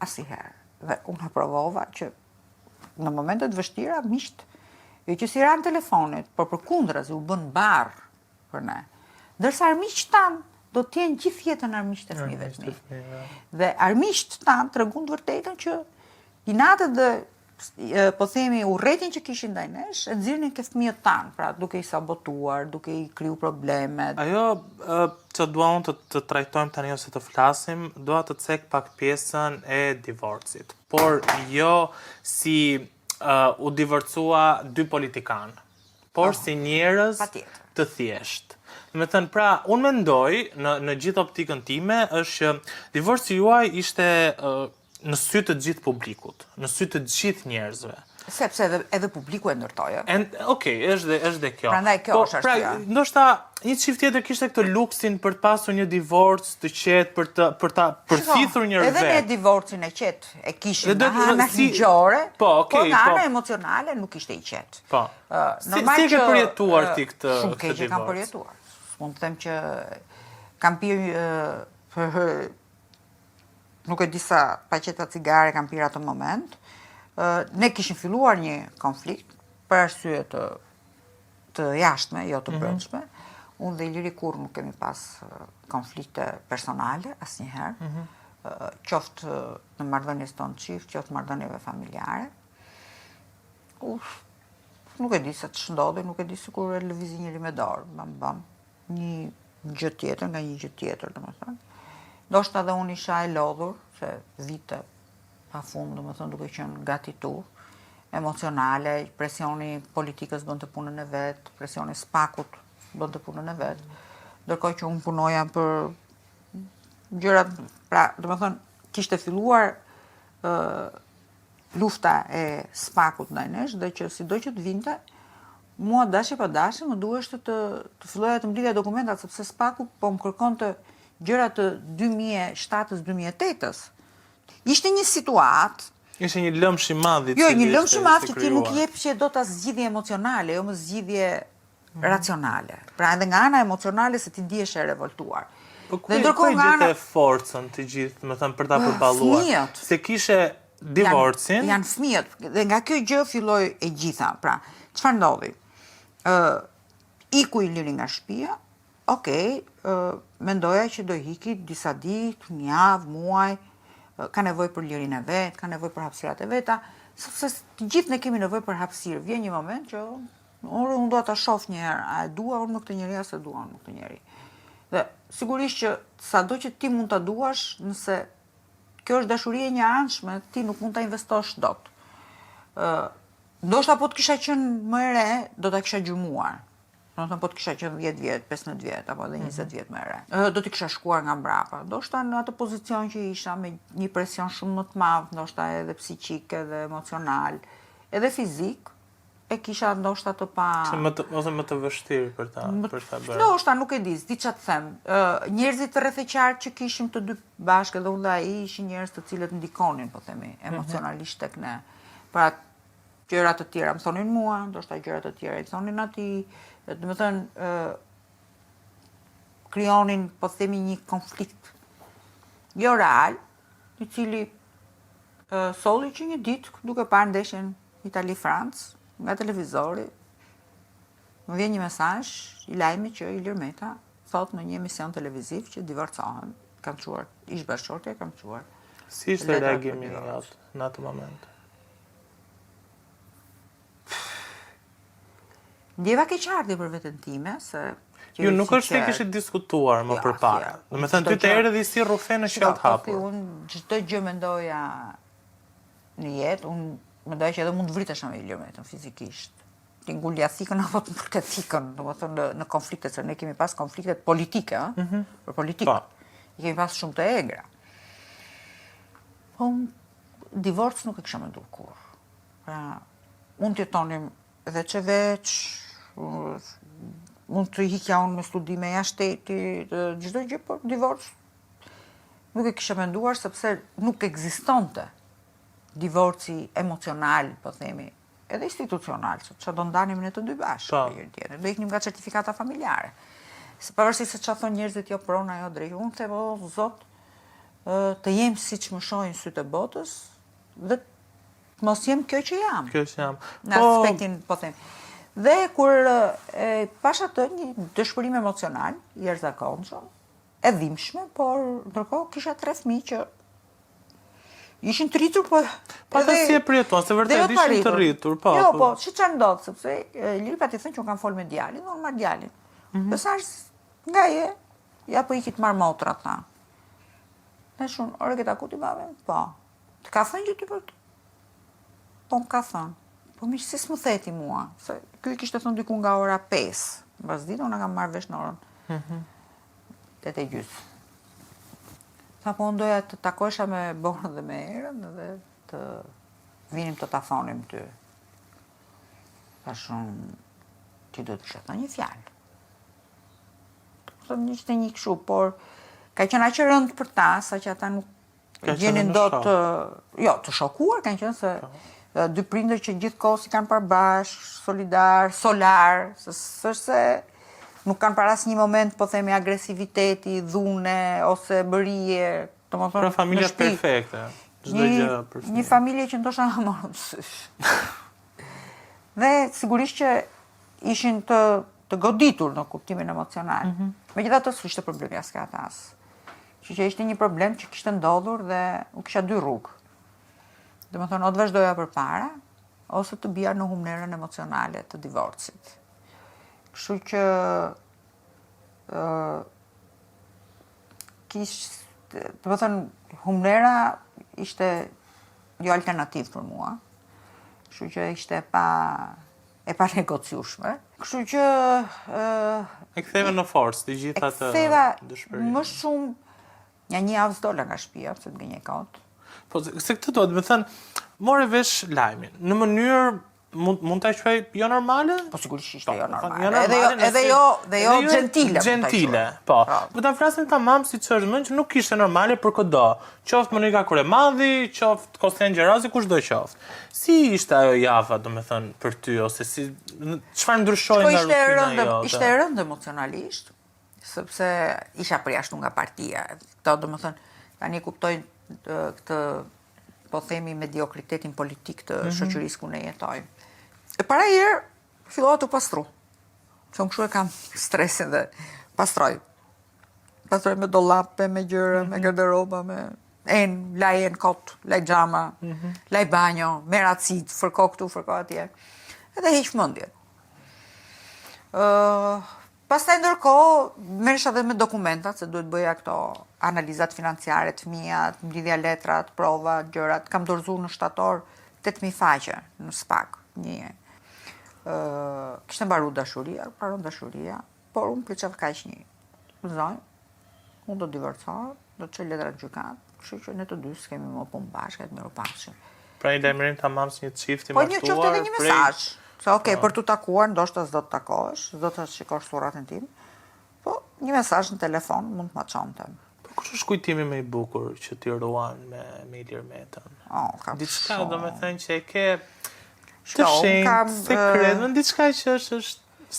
asnjëherë. Dhe unë aprovova që në momentet vështira miqtë jo që si ranë telefonit, por përkundrazi u bën barr për ne. Ndërsa miqtë tanë do të jenë gjithë jetën armiqtë e fëmijëve të mi. Dhe armiqtë tanë tregon të vërtetën që inatët dhe po themi urrëtin që kishin ndaj nesh, e nxirrnin ke fëmijët tanë, pra duke i sabotuar, duke i kriju problemet. Ajo që dua unë të trajtojmë tani ose të flasim, dua të cek pak pjesën e divorcit. Por jo si u divorcua dy politikanë, por si njerëz të thjeshtë. Me thënë, pra, unë mendoj në gjithë optikën time është që divorci juaj ishte në sy të gjithë publikut, në sy të gjithë njerëzve. Sepse edhe publiku e ndërtojë. Okej, është dhe kjo. Prandaj kjo është arsyeja. Ndoshta një çift tjetër kishte këtë luksin për të pasur një divorc të qetë për ta përfithur një vetë. Edhe ne divorcin e qetë e kishim nga ana ligjore, por nga ana emocionale nuk ishte i qetë. Po. Si ke përjetuar ti këtë divorc? Shumë keq e kam përjetuar. Mund të them që kam pirë nuk e di sa paqeta cigare kam pirë atë moment. Ne kishim filluar një konflikt për arsye të jashtme, jo të brendshme. Unë dhe Iliri kur nuk kemi pas konflikte personale asnjëherë, qoftë në marrëdhënies tonë çift, qoftë marrëdhënieve familjare. Nuk e di se të shndodhi, nuk e di sikur e lëvizi njëri me dorë, bam, një gjë tjetër nga një gjë tjetër, domethënë. Ndoshta edhe unë isha e lodhur, se vite pa fund, domethënë duke qenë gatitur, emocionale, presioni politikës bënte punën e vet, presioni spakut bënte punën e vet. Ndërkohë që unë punoja për gjërat, pra, domethënë kishte filluar lufta e spakut ndaj nesh dhe që sido që të vinte, mua dashi pa dashi më duheshte të filloja të mblidja dokumentat sepse spaku po më kërkonte gjërat të 2007-2008. Ishte një situatë. Ishte një lëmsh i madh. Jo, një lëmsh i madh që ti nuk jep që do ta zgjidhje emocionale, jo më zgjidhje racionale. Pra edhe nga ana emocionale se ti ndihesh e revoltuar. Dhe ndërkohë nga ana forcën të gjithë, më thënë për ta përballuar. Se kishe divorcin. Janë fëmijët dhe nga kjo gjë filloi e gjitha. Pra, çfarë ndodhi? Iku Iliri nga shtëpia. Okej, mendoja që do hiki disa ditë, një javë, muaj, ka nevojë për lirinë e vet, ka nevojë për hapësirat e veta, sepse të gjithë ne kemi nevojë për hapësirë. Vjen një moment që unë dua ta shoh një herë, a e dua unë këtë njerëz as e dua unë këtë njerëz. Dhe sigurisht që sado që ti mund ta duash, nëse kjo është dashuri e njëanshme, ti nuk mund ta investosh dot. Ndoshta po të kisha qenë më e re, do ta kisha gjurmuar. Domethënë po të kisha qenë 10 vjet, 15 vjet apo edhe 20 vjet më e re. Do t'i kisha shkuar nga mbrapa. Ndoshta në atë pozicion që isha me një presion shumë më të madh, ndoshta edhe psiqik, edhe emocional, edhe fizik, e kisha ndoshta të pa ose më të vështirë për ta bërë. Ndoshta nuk e di, s'di ç'a të them. Njerëzit të rreth e qartë që kishim të dy bashkë edhe unë dhe ai ishin njerëz të cilët ndikonin, po themi, emocionalisht tek ne. Pra gjëra të tjera më thonin mua, ndoshta gjëra të tjera i thonin atij. Do të thënë krijonin, po themi, një konflikt jo real, i cili solli që një ditë duke parë ndeshjen Itali-Francë nga televizori, më vjen një mesazh i lajmit që Ilir Meta thot në një emision televiziv që divorcohen, kam çuar ish bashkëshortja, kam çuar. Si ishte reagimi në atë moment? Ndjeva keqardhje për veten time se ju nuk është se kishit diskutuar më përpara. Do të thënë ty të erdhi si rrufe në qelë hapur. Unë çdo gjë mendoja në jetë, unë mendoja që edhe mund të vritesh me Ilir Metën fizikisht. Ti ngulja thikën apo të mbërtet thikën, domethënë në konflikte, se ne kemi pas konfliktet politike, për politikë. I kemi pas shumë të egra. Po divorc nuk e kisha menduar kurrë. Pra, unë të jetonim edhe që veç, mund të hikja unë me studime jashtë shtetit, çdo gjë, por divorc nuk e kisha menduar sepse nuk ekzistonte divorci emocional, po themi, edhe institucional, se çfarë do ndanim ne të dy bashkë, tjetër. Do iknim nga certifikata familjare. Se pavarësisht se çfarë thonë njerëzit, jo prona, jo drejt, unë them, o Zot, të jem siç më shohin sytë e botës, dhe mos jem kjo që jam. Kjo që jam. Në aspektin, po them. Dhe kur pash atë një dëshpërim emocional, i jashtëzakonshëm, e dhimbshme, por ndërkohë kisha 3 fëmijë që ishin të rritur, po ata si e përjetuan, se vërtet ishin të rritur, po. Jo, po, çfarë ndodh, sepse Liri pa të thënë që unë kam fol me djalin, unë marr djalin. Besash nga ja po ikit marr motra tha. Tash unë, ore këta ku ti bave? Po. Të ka thënë që ti për të? Po më ka thënë. Po mi si s'më theti mua, se ky kishte thënë diku nga ora 5. Mbas ditë unë kam marrë vesh në orën 8:30. Tha po ndoja të takoesha me Borën dhe me Erën dhe të vinim të ta thonim ty. Thash unë, ti do të kisha thënë një fjalë. Thonë ishte një kështu, por ka qenë aq e rëndë për ta, sa që ata nuk gjenin dot të shokuar, kanë qenë se dy prindër që gjithkohë si kanë parë bashkë, solidar, solar, se nuk kanë para asnjë moment, po themi, agresiviteti, dhune ose bërije, domethënë pra familja perfekte. Çdo gjë perfekte. Një familje që ndoshta na morën sysh. Dhe sigurisht që ishin të goditur në kuptimin emocional. Megjithatë s'ishte problemi as ka atas. Që ishte një problem që kishte ndodhur dhe u kisha 2 rrugë. Domethënë, o të vazhdoja përpara, ose të bija në humnerën emocionale të divorcit. Kështu që domethënë, humnera ishte jo alternativë për mua. Kështu që ishte e pa negociueshme. Kështu që e ktheve në forcë të gjitha të dëshpërimet. Më shumë një javë s'dola nga shtëpia, pse të gënjej kot. Po se këtë do të thënë, more vesh lajmin në mënyrë mund ta quaj jo normale? Po sigurisht ishte jo normale. Edhe jo gentile. Gentile, po. Po ta flasim tamam siç është, më që nuk kishte normale për kudo. Qoftë Monika Kuremadhi, qoftë Kostian Gjerazi, kushdo qoftë. Si ishte ajo java, domethënë, për ty ose si çfarë ndryshoi nga rutina jote? Ishte e rëndë emocionalisht, sepse isha përjashtuar nga partia. Kto domethënë tani kuptoj këtë, po themi, mediokritetin politik të shoqërisë ku ne jetojmë. E para herë fillova të pastru. Se unë kështu e kam stresin dhe pastroj. Pastroj me dollape, me gjëra, me garderoba, laj kot, laj xhama, laj banjo, merr acid, fërko këtu, fërko atje. Edhe heq mendjen. Pastaj ndërkohë merresh edhe me dokumentat, se duhet bëja këto analizat financiare të mia, mblidhja letrat, prova, gjërat. Kam dorëzuar në shtator 8.000 faqe në SPAK. Kishte mbaruar dashuria, por unë për çfarë kaq një zonjë, unë do divorcohem, do të çoj letra në gjykatë, kështu që ne të dy s'kemi më punë bashkë, të mirupafshim. Pra një lajmërim tamam si një çift i martuar. martuar. Po një qoftë edhe një mesazh. Se okay, për të takuar, ndoshta s'do të takohesh, s'do të shikosh thurratën tim, po një mesazh në telefon mund të ma çonte. Po kush është kujtimi më i bukur që ti ruan me Ilir Metën? Diçka domethënë që e ke të shenjtë, sekret, diçka që është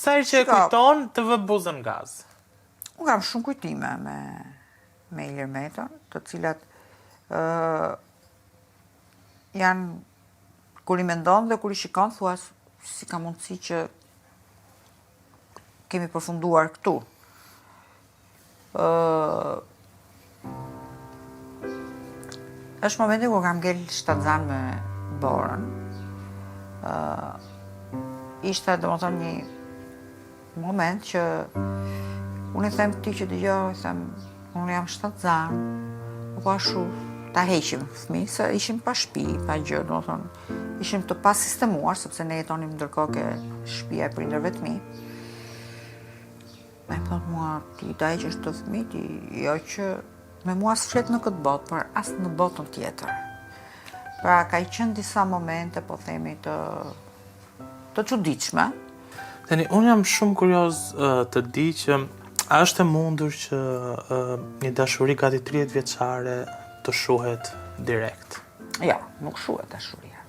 sa herë që e kujton të vë buzën gaz. Unë kam shumë kujtime me Ilir Metën, të cilat janë kur i mendon dhe kur i shikon thua si ka mundësi që kemi përfunduar këtu. Është momenti kur kam ngel shtatzan me Borën. Ishte domethënë një moment që unë i them ti që dëgjoj, them unë jam shtatzan, po ashtu ta heqim fëmijë, se ishim pa shtëpi, pa gjë, domethënë ishim të pa sistemuar, sepse ne jetonim ndërkohë ke shtëpia e prindërve të mi. Me thonë mua, ti ta heqësh të fëmijë, jo që me mua s'flet në këtë botë, por as në botën tjetër. Pra ka qenë disa momente, po themi, të çuditshme. Tani, unë jam shumë kurioz të di që a është e mundur që një dashuri gati 30 vjeçare të shuhet direkt? Jo, nuk shuhet dashuria.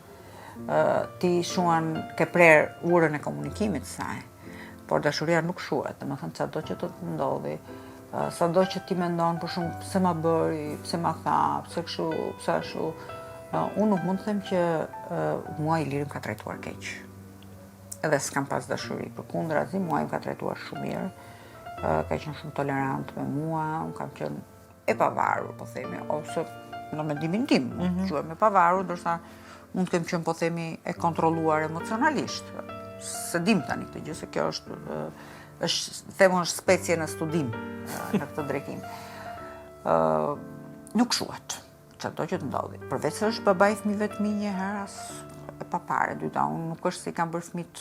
Ti shuan ke prer urën e komunikimit saj, por dashuria nuk shuhet, domethënë çdo që të ndodhi, sado që ti mendon për shumë pse ma bëri, pse ma tha, pse kështu, pse ashtu, unë nuk mund të them që mua Ilirin ka trajtuar keq. Edhe s'kam pas dashuri, përkundrazi, mua im ka trajtuar shumë mirë, ka qenë shumë tolerant me mua, unë kam qenë e pavarur, po themi, ose në mendimin tim, quhem e pavarur, ndërsa mund të kem qenë, po themi, e kontrolluar emocionalisht. Se dim tani këtë gjë, se kjo themu është specie në studim në këtë drejtim. Nuk shuhet, çdo që të ndodhi. Përveç se është baba i fëmijëve të mi një herë as e papare, dyta, unë nuk është se i kam bërë fëmijët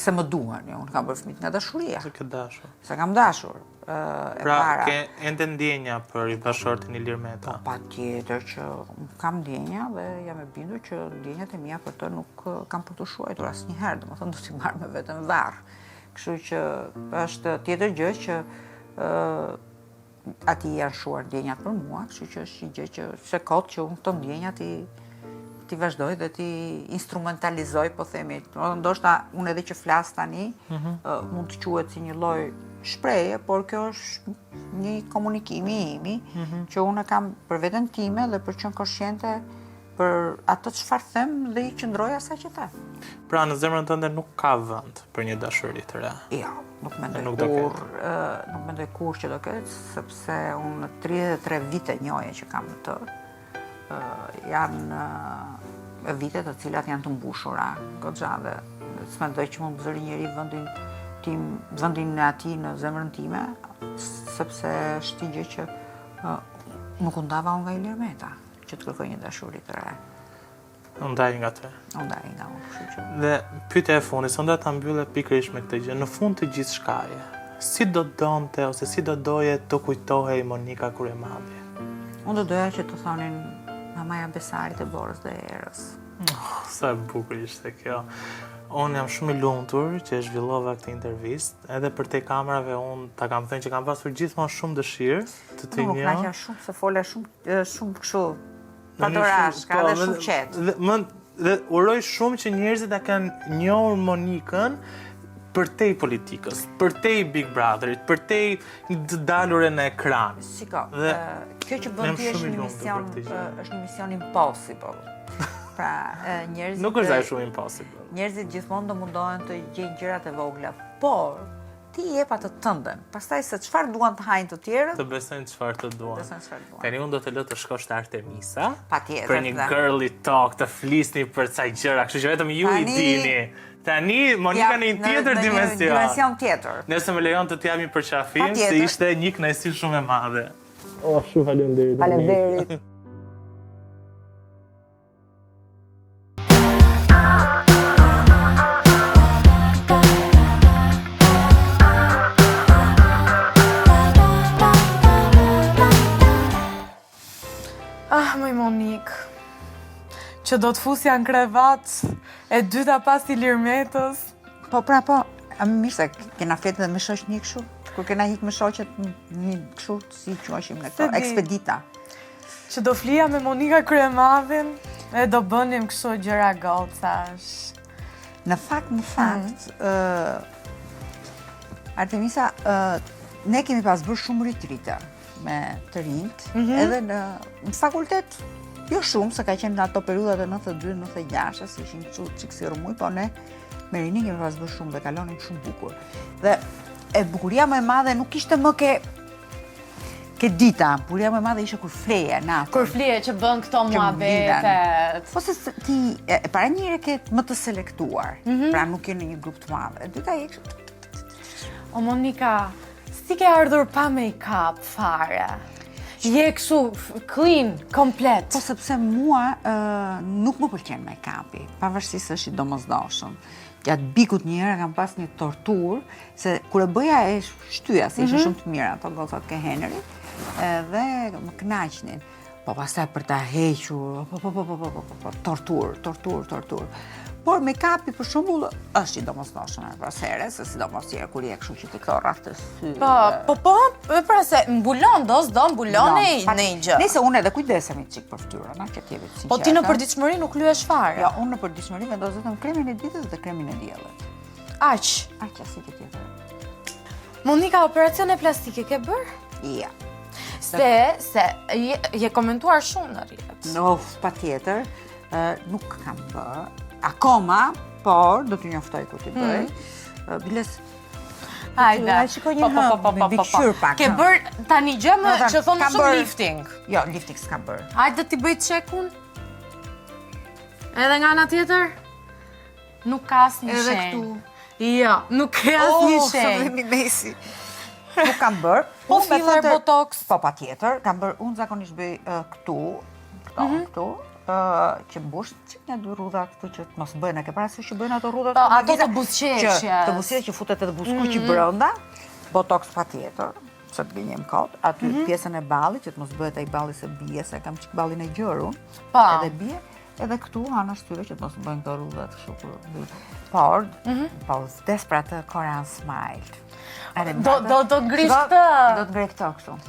se më duhen, unë kam bërë fëmijët nga dashuria. Se ke dashur. Se kam dashur. Pra, ke ende ndjenja për i bashortin Ilir Meta? Pa tjetër që kam ndjenja dhe jam e bindur që ndjenjat e mia për të nuk kam për të shuajtur asnjëherë, domethënë do t'i marr me veten varr. Kështu që është tjetër gjë që ati janë shuar ndjenjat për mua, kështu që është një gjë që se kot që unë këto ndjenja ti vazhdoj dhe ti instrumentalizoj, po themi. Ndoshta unë edhe që flas tani, mund të quhet si një lloj shpreje, por kjo është një komunikimi imi që unë kam për veten time dhe për qenë koshjente për atë çfarë them dhe i qëndroj asaj që them. Pra në zemrën tënde nuk ka vend për një dashuri të re? Jo, nuk mendoj kur që do ketë, sepse unë në 33 vite njohje që kam në të, janë vite të cilat janë të mbushura goxha dhe s'mendoj që mund të zëri njëri vendin e ati në zemrën time, sepse është një gjë që nuk u ndava unë nga Ilir Meta, që të kërkoj një dashuri të re. Ndaj nga te. Ndaj nga unë, kështu që. Dhe pyetja e fundit, sonda ta mbyllë pikërisht me këtë gjë, në fund të gjithë shkaje, si do donte ose si do doje të kujtohej Monika kur e madhe? Unë do doja që të thonin mamaja Besarit e Borës dhe Erës. Sa e bukur ishte kjo. Unë jam shumë i lumtur që e zhvillova këtë intervistë, edhe për te kamerave unë ta kam thënë që kam pasur gjithmonë shumë dëshirë të të Nuk knaqja shumë, se fola shumë kështu patorashka dhe shumë qetë. Dhe uroj shumë që njerëzit e kanë njohur Monikën për te politikës, për te Big Brotherit, për te të dalure në ekran. Shiko, kjo që bën ti është një mision impossible. Pra, njerëzit... Nuk është shumë impossible. Njerëzit gjithmonë do mundohen të gjejnë gjërat e vogla, por ti jep atë tënden. Pastaj se çfarë duan të hajnë të tjerët, të besojnë çfarë të duan. Duan. Tani unë do të lë të shkosh te Artemisa. Patjetër. Për një girly talk, të flisni për ca gjëra, kështu që vetëm ju i dini. Tani Monika në një tjetër dimension. Në dimension tjetër. Nëse më lejon të t'jap një përqafim, se ishte një kënaqësi shumë e madhe. Shumë faleminderit. Faleminderit. Moj Monik, që do të fusja në krevat, e dyta pas Ilir Metës. Po, a më mirë se kena fletë dhe me shoqë një këshu, kur kena hikë me shoqët një këshu, si quashim në këto, ekspedita. Që do flia me Monika Kryemadhin, e do bënim kështu gjëra gocash. Në fakt, Artemisa, ne kemi pas bërë shumë ritrite me të rinjt, edhe në fakultet, jo shumë, se ka qenë në ato periudat e 92-96, si ishin qikë si rëmuj, po ne me rinin kemi pas bërë shumë dhe kalonin shumë bukur. Dhe e bukuria më e madhe nuk ishte më ke dita, bukuria më e madhe ishte kur fleje, natën. Kur fleje që bën këto muhabetet. Po se ti, para njëre ke më të selektuar, pra nuk je në një grup të madhe. Dyta O Monika, si ke ardhur pa make-up fare? Je kështu clean, komplet. Po sepse mua nuk më pëlqen make-upi, pavarësisht se është i domosdoshëm. Gjatë bikut një herë kam pas një torturë, se kur e bëja e shtyja, se ishe shumë të mira ato gocat ke Henry, dhe më kënaqnin. Po pastaj për ta hequr, torturë. Por make-upi për shembull është i domosdoshëm pas here, se sidomos kur je kështu që ti këto rreth të sy. Po, pra se mbulon, do mbulon e një gjë. Nëse unë edhe kujdesemi çik për fytyrën, që ti vetë sinqert. Po ti në përditshmëri nuk lyesh fare. Jo, unë në përditshmëri vendos vetëm kremin e ditës dhe kremin e diellit. Aq si ti tjetër. Monika, operacione plastike ke bër? Ja. Se je komentuar shumë në rrjet. Patjetër, nuk kam bërë. Akoma, por do t'u njoftoj ku t'i bëj. Biles, Hajde. shikoj një me biqyr pak. Ke bërë tani gjë më që thonë kam shumë bërë- lifting. Jo, lifting s'kam bërë. Hajde ti bëj çekun. Edhe nga ana tjetër? Nuk ka asnjë Edhe shenjë. këtu. Jo, nuk ka asnjë Së shenjë. vemi mesi. Nuk kam bërë. Po Unë me filler thënë- botox. Po patjetër, kam bërë, unë zakonisht bëj këtu, këtu, që mbush që një dy rrudha këtu që të mos bëjnë, e ke parasysh që bëjnë ato rrudha Po, me ato vita, të buzëqeshjes. që të buzëqeshjes që futet edhe buzëkuqi brenda, botox patjetër, se të gënjem kot, aty pjesën e ballit që të mos bëhet ai balli se bie, se kam çik ballin e gjerun, Po. edhe bie, edhe këtu ana shtyre që të mos bëjnë këto rrudha të kështu për. Por, po vdes për atë Korean Smile. Do ngrish Shiko, këtë. Do të ngrej këto kështu.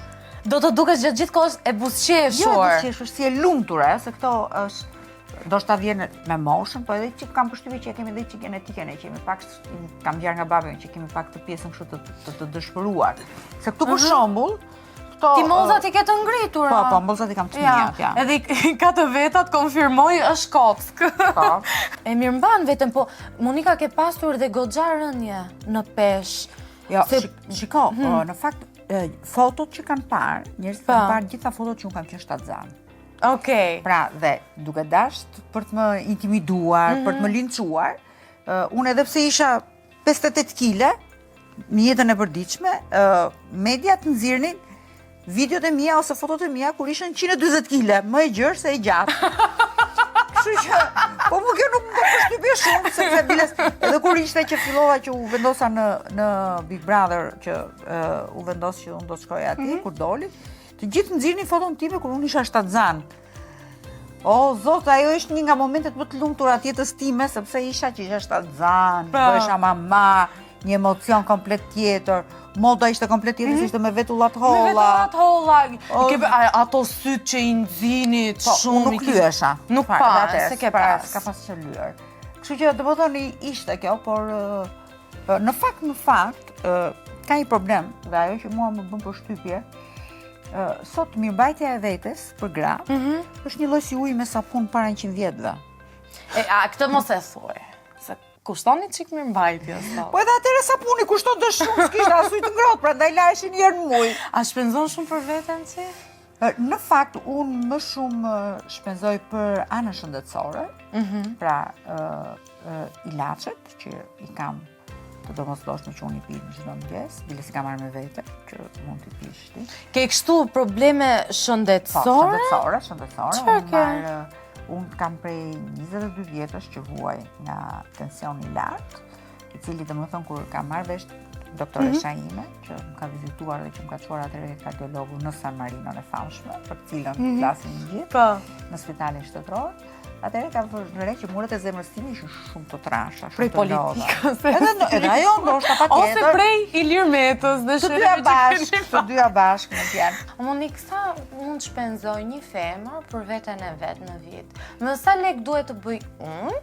Do të dukesh gjatë gjithë kohës e buzëqeshur. Jo, është si e lumtur, se këto është ndoshta vjen me moshën, po edhe që kam përshtypjen që kemi edhe që genetikën e kemi pak kam gjar nga babi që kemi pak të pjesën kështu të dëshpëruar. Se këtu për shembull, këto Ti mollzat i ke të ngritura. Po, mollzat i kam të mia, ja. Edhe ka të vetat konfirmoj është kock. Po. E mirë mban vetëm, po Monika ke pasur dhe goxha rënje në peshë. Jo, Se- shiko, në fakt fotot që kanë parë, njerëzit Po. kanë parë gjitha fotot që unë kam qenë shtatzan. Okej. Pra, dhe duke dasht për të më intimiduar, për të më linçuar, unë edhe pse isha 58 kg, në jetën e përditshme, mediat nxirrnin videot e mia ose fotot e mia kur ishin 140 kg, më e gjerë se e gjatë. Kështu që, po më kjo nuk më përshtypje shumë, sepse biles, edhe kur ishte që fillova që u vendosa në Big Brother, që u vendos që unë do të shkoja aty, kur doli, të gjithë nxirrnin foton time kur unë isha shtatzan. O, zot, ajo është një nga momentet më të lumtura të jetës time, sepse isha që isha shtatzan, bëhesha mama, një emocion komplet tjetër, moda ishte komplet tjetër, se ishte me vetullat Me vetë holla. atë holla. Ato sytë që i nxinit Po, shumë. unë nuk lyesha. Nuk Fare, pa, atëherë, se ke para, pas. S'ka pas që lyer. Kështu që do të thoni ishte kjo, por në fakt, ka një problem, dhe ajo që mua më bën përshtypje, sot mirëmbajtja e vetes për gra është një lloj si uji me sapun para 100 vjetëve. Këtë mos e thuaj. Se kushtoni çik mirëmbajtje sot. Po edhe atëherë sapuni kushton të shumë, s'kishte as ujë të ngrohtë, prandaj laheshin një herë në muj. A shpenzon shumë për veten si? Në fakt, unë më shumë shpenzoj për anën shëndetësore, pra ilaçet që i kam të domosdoshme që unë i pi në çdo mëngjes, bile si kam marrë me vete, që mund t'i pish ti. Ke kështu probleme Po, shëndetësore? shëndetësore. Unë kam prej 22 vjetësh që vuaj nga tensioni i lartë, i cili dhe më thënë kur kam marrë vesh doktore Shaime, që më ka vizituar dhe që më ka çuar atëherë ke kardiologu në San Marino në famshme, për të cilën flasin një gjithë, Po. në spitalin shtetëror. Atëherë kam vënë re që muret e zemrës time ishin shumë të trasha, Prej shumë të lodha. politikës. Edhe ajo ndoshta patjetër. Ose prej Ilir Metës dhe Të dyja bashkë, të dyja bashkë në pjanë. Monik, sa mund shpenzoj një femër për veten e vet në vit? Më sa lek duhet të bëj unë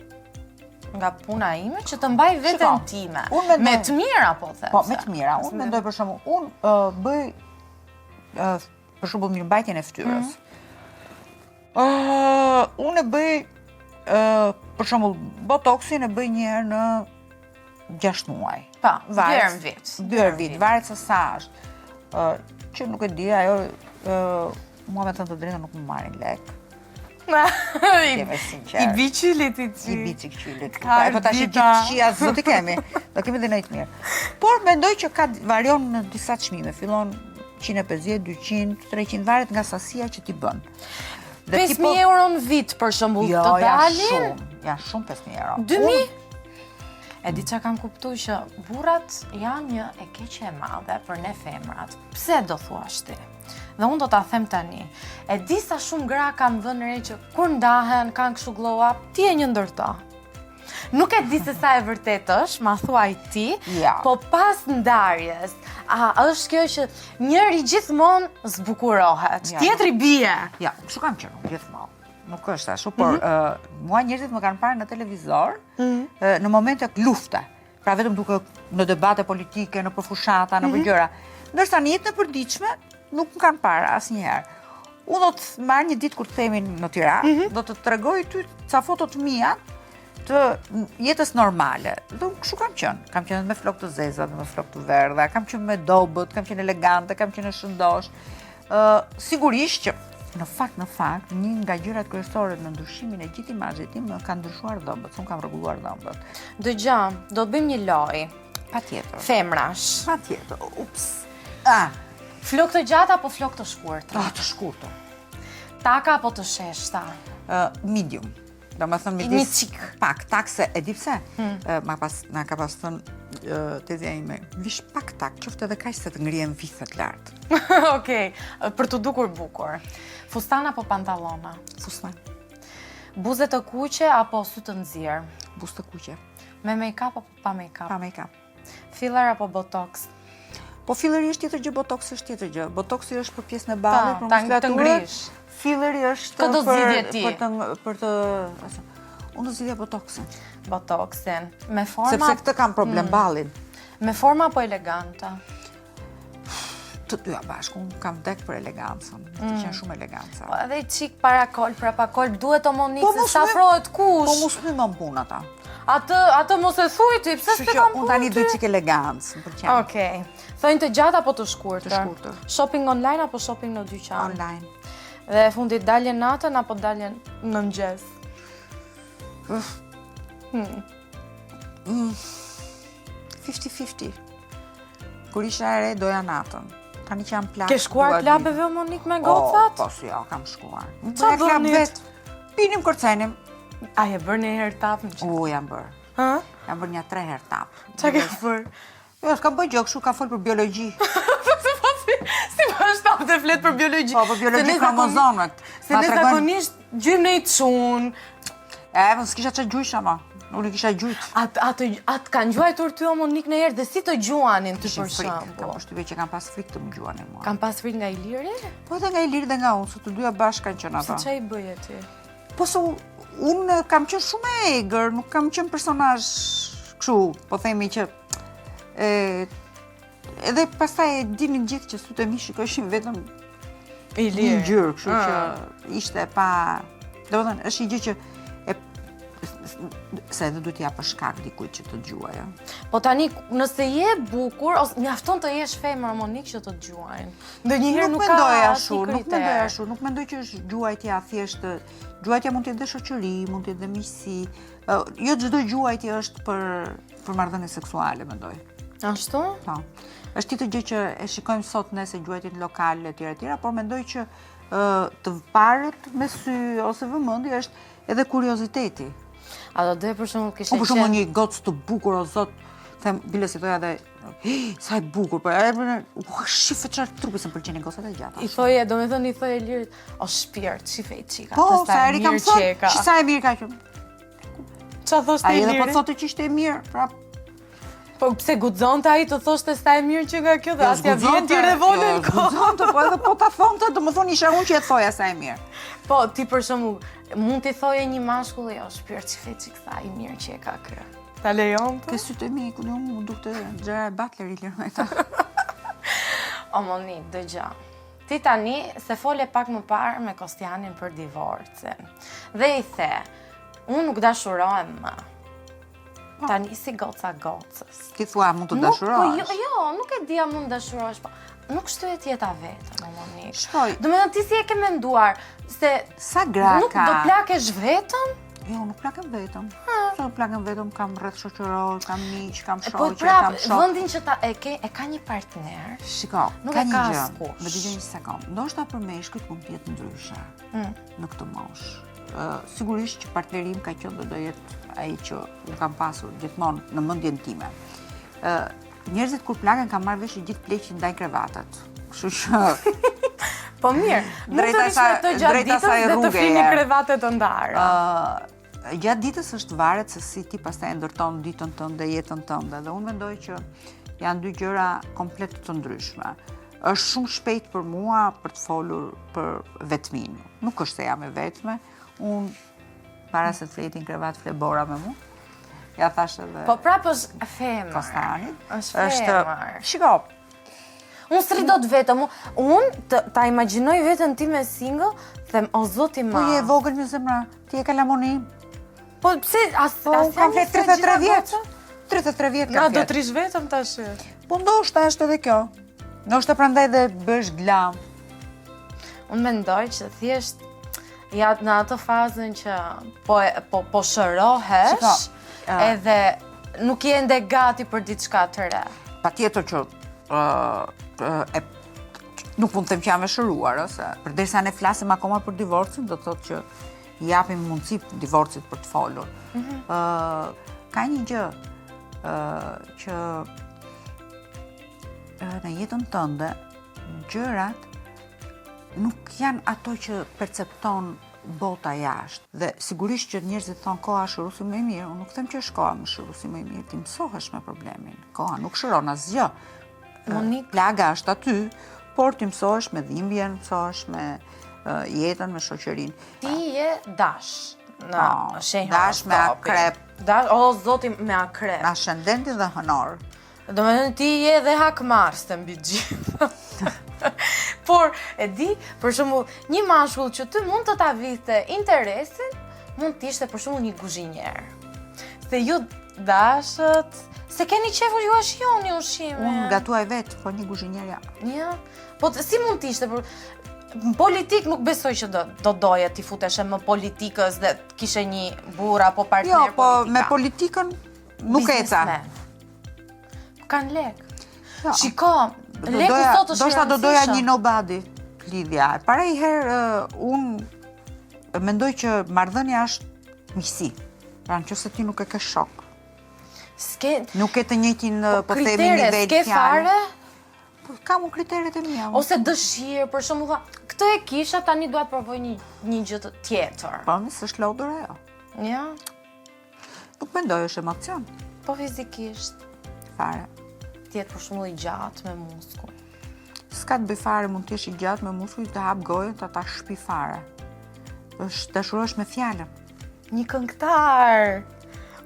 nga puna ime që të mbaj veten Shiko, time? unë mendoj- Me të mira po them. Po, me të mira. Unë mendoj për shembull, unë bëj për shembull mirëmbajtjen e fytyrës. Unë e bëj për shembull botoxin e bëj një herë në 6 muaj. Pa, Varet- dherë në vit. Dherë në vit, varet se sa është. Që nuk e di, ajo mua me thënë të drejtën nuk më marrin lek. Jemi sinqer. I bi qylit i I qi. bici qylit. Ka Po tash dita. gjithë qia zot i kemi. Do kemi dhe në të mirë. Por mendoj që varion në disa çmime. Fillon 150, 200, 300 varet nga sasia që ti bën. Dhe ti 5.000 euro në vit për shembull Jo, të janë dalin. shumë. Janë shumë 5.000 euro. 2.000? E di që kam kuptu që burrat janë një e keqe e madhe për ne femrat. Pse do thuash ti? Dhe unë do ta them tani. E di sa shumë gra kanë vënë re që kur ndahen, kanë kështu glow up, ti je një ndër to. Nuk e di se sa e vërtet është, ma thuaj ti, Ja. po pas ndarjes, është kjo që njëri gjithmonë zbukurohet, Ja. tjetri bie. Ja, kështu kam qenë gjithmonë. Nuk është ashtu, por mua njerëzit më kanë parë në televizor në momente lufte. Pra vetëm duke në debate politike, në përfushata, në gjëra. Ndërsa në jetën e përditshme nuk më kanë parë asnjëherë. Unë do të marr një ditë kur të themi në Tiranë, do të tregoj ty ca foto të mia të jetës normale. Dhe unë kështu kam qenë. Kam qenë me flokë të zeza, me flokë të verdha, kam qenë me dobët, kam qenë elegante, kam qenë shëndosh. Sigurisht që në fakt, një nga gjërat kryesore në ndryshimin e gjithë imazhit tim ka ndryshuar dhëmbët, unë kam rregulluar dhëmbët. Dëgja, do të bëjmë një lojë. Patjetër. Femrash. Patjetër. Ups. Flokë të gjata apo flokë të shkurtra? Të shkurtër. Taka apo të sheshta? Medium. Do më thënë Një qik. Pak, takse, e di pse? Na ka pas thënë tezja ime, vish pak tak, qoftë edhe kaq se të ngrihen vithet lart. Okej, për të dukur bukur. Fustan apo pantallona? Fustan. Buzë të kuqe apo sy të nxjerr? Buzë të kuqe. Me make-up apo pa make-up? Pa make-up. Filler apo botox? Po filleri është tjetër gjë, botoksi është tjetër gjë. Botoksi është për pjesën e ballit, për të ngrish. Filleri është Këtë do zgjidhje ti? Për të unë do zgjidhja botoksin. Botoksin. Me forma Sepse këtë kam problem ballin. Me forma apo eleganta? Të dyja bashku, unë kam dek për elegancën. Të qenë shumë eleganca. Po edhe qik para kolb, prapa kolb, duhet o Monikë se stafrohet kush. Po mos më punë ata. Atë mos e thuj ti, pse s'e kam punë? Unë tani do qik elegancë, më pëlqen. Okej. Thojnë të gjatë apo të shkurtër? Të shkurtër. Shopping online apo shopping në dyqan? Online. Dhe e fundit dalje natën apo dalje në mëngjes? 50-50. Kur isha e re, doja natën. Tani që jam plak. Ke shkuar klubeve o Monikë me gocat? Po, si jo, kam shkuar. Qa bënit? Pinim kërcenim. A je bërë një herë tap në që? Jam bërë. Ha? Jam bërë një 3 herë tap. Qa ke bërë? Jo, s'kam bëjë gjokë, shu ka folë për biologji. Si më është tap të fletë për biologji? Po, për biologji kromozomët. Se ne zakonisht gjymë në i të shunë. Më s'kisha që gjujsha, ma. Unë i kisha gjujt. Atë kanë gjuajtur ty o Monikë në herë dhe si të gjuanin të për shembull? Kam përshtypje që kam pas frikë të më gjuanin mua. Kam pas frikë nga Iliri? Po edhe nga Iliri dhe nga unë, se të dyja bashkë kanë qenë ata. Se qa i bëje ti? Po se unë kam qenë shumë e egër, nuk kam qenë personazh kështu, po themi që edhe pastaj e dinin gjithë që sytë e mi shikojshin vetëm Iliri. Një gjyrë, kështu që ishte pa, domethënë është një gjë që se edhe duhet ja për shkak dikujt që të gjuajë. Po tani, nëse je bukur, ose mjafton të jesh femër Monikë që të gjuajnë. Ndonjëherë nuk ka asnjë kriter. Nuk mendoj ashtu, nuk mendoj që është gjuajtja thjesht. Gjuajtja mund të jetë dhe shoqëri, mund të jetë dhe miqësi. Jo çdo gjuajtje është për marrëdhënie seksuale, mendoj. Ashtu? Po. Është tjetër gjë që e shikojmë sot ne se gjuajtjet lokale etj, por mendoj që të parët me sy ose vëmendje është edhe kurioziteti. A do dhe për shumë kishe qenë... Po për shumë një gocë të bukur o zot, them, bile si thoja dhe, sa e bukur, po shife qarë trupi se më pëlqeni gocat e gjata. I thoje, do me thënë i thoje lirit, o shpirt, shife i qika, po, sa eri kam thënë, sa e mirë ka që. Qa thoshte i lirit? A edhe po të thotë që ishte e mirë, pra. Po pse guxonte ai të thoshte sa e mirë që nga kjo dhe asja vjen ti revolën ko. Guxonte, po edhe po ta thonte, do më thonë isha unë që e thoja sa e mirë. Po, ti për shembull, mund t'i thoje një mashkull, jo, shpirt që feqik tha i mirë që e ka kë. Ta lejon të? Ke sytë e mi, ku unë më dukte gjera e Butler i lirë me ta. O Monikë, dëgja. Ti tani se fole pak më parë me Kostianin për divorcin. Dhe i the, unë nuk dashurohem më. Tani si goca gocës. Ti thua mund të dashurohesh? Jo, nuk e dia mund dashurohesh, po. Nuk shtohet jeta vetëm, o Monikë. Shkoj. Do me thënë ti si e ke menduar se sa gra nuk do plakesh vetëm? Jo, nuk plakem vetëm. Se nuk plakem vetëm, kam rreth shoqëror, kam miq, kam shoqe, po kam shok. Vendin që e ka një partner. Shiko, nuk ka e një ka gjë. askush. Më dëgjoj një sekond. Ndoshta për meshkujt mund të jetë ndryshe në këtë moshë. Sigurisht që partneri im ka qenë do jetë ai që unë kam pasur gjithmonë në mendjen time. Njerëzit kur plaken kanë marrë vesh gjithë pleqin ndaj krevatet. Kështu që po mirë, drejta sa e të flini krevate të ndarë. Gjatë ditës është varet se si ti pastaj ndërton ditën tënde, jetën tënde, dhe unë mendoj që janë dy gjëra komplet të ndryshme. Është shumë shpejt për mua për të folur për vetmin. Nuk është se jam e vetme. Unë para se të fletin krevat fle Bora me mu. Ja thash edhe po prapë është femër. Kostanit. Është femër. Shiko. Unë s'ri do të vetëm. Unë ta imagjinoj veten ti me single, them o zoti ma. Po je vogël me zemra. Ti e kalamoni. Po pse Kam flet 33 vjet. 33 vjet Na kam do flet. të rish vetëm tash. Po ndoshta është edhe kjo. Ndoshta prandaj dhe bësh glam. Unë mendoj që thjesht ja në atë fazën që po shërohesh, Shiko, edhe nuk je ende gati për diçka të re. Patjetër që nuk mund të them që jam e shëruar, se përderisa ne flasim akoma për divorcin, do të thotë që i japim mundësi divorcit për të folur. Ka një gjë që në jetën tënde gjërat nuk janë ato që percepton bota jashtë. Dhe sigurisht që njerëzit thonë koha është shëruesi më i mirë, unë nuk them që është koha më shëruesi më i mirë, ti mësohesh me problemin. Koha nuk shëron asgjë. Plaga është aty, por ti mësohesh me dhimbjen, mësohesh me jetën, me shoqërinë. Ti je dash në shenjë dash me akrep. Dash, o zoti me akrep. Ascendentin dhe hënor. Do me thënë ti je dhe hakmars të mbi gjithë. Por, e di, për shembull, një mashkull që ty mund të ta vite interesin, mund të ishte për shembull një guzhinjer. Se ju dashët, se keni qefur ju shihoni ushqime. Unë gatuaj vetë, po një guzhinjer ja. Ja. Po si mund të ishte? Politik nuk besoj që do doje ti futesh më politikës dhe kishe një burr apo partner Jo, po politika. me politikën nuk eca. Kanë lek. Jo. Shiko, leku sot është Ndoshta do doja një nobody lidhja. Para i herë unë mendoj që marrëdhënia është miqësi. Pra nëse ti nuk e ke shok. Nuk e të njëjtin po themi nivel ske fare? Po kam unë kriteret e mia. Ose dëshirë, për shembull, këtë e kisha, tani dua të provoj një gjë tjetër. Po s'është lodër ajo. Ja. Nuk mendoj është emocion. Po fizikisht. Fare. Tjetë për shembull i gjatë me muskuj. S'ka të bëj fare, mund të jesh i gjatë me muskuj, të hap gojën, ta shpi fare. Është dashurosh me fjalën. Një këngëtar.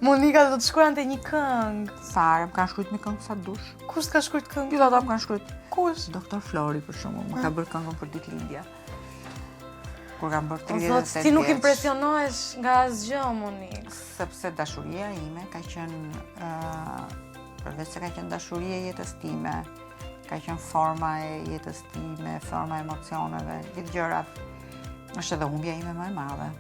Monika do të shkruante një këngë. Fare, më kanë shkruajt një këngë sa dush. Kush ka shkruajt këngë? Gjithë ata më kanë shkruajt. Kush? Doktor Flori për shembull, më ka bërë këngën për ditëlindje. Kur kam bërë 38 vjeç. Ti nuk impresionohesh nga asgjë, Monik. Sepse dashuria ime ka qenë përveç se ka qenë dashuria e jetës time, ka qenë forma e jetës time, forma e emocioneve, gjithë gjërat. Është edhe humbja ime më e madhe.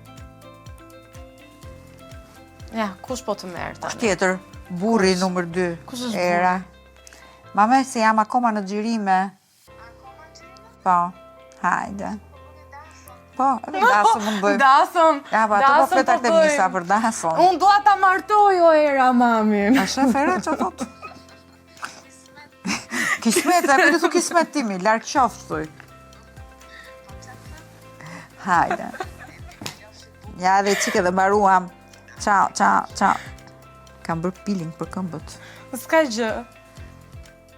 Ja, kush po të merr tani? Tjetër, burri numër 2. Kush është Era. Mame, se jam akoma në xhirime. Po, hajde. Po, edhe dasëm mund bëjmë. Dasëm. Ja, po, ato po fletar të misa për dasëm. Unë dua ta martoj o Era mamin. A shef Era që thot? Kismet, a këtë thu kismet timi, larkë qoftë, thuj. Hajde. Ja, edhe qike dhe mbaruam. Ciao, ciao, ciao. Kam bërë peeling për këmbët. S'ka gjë.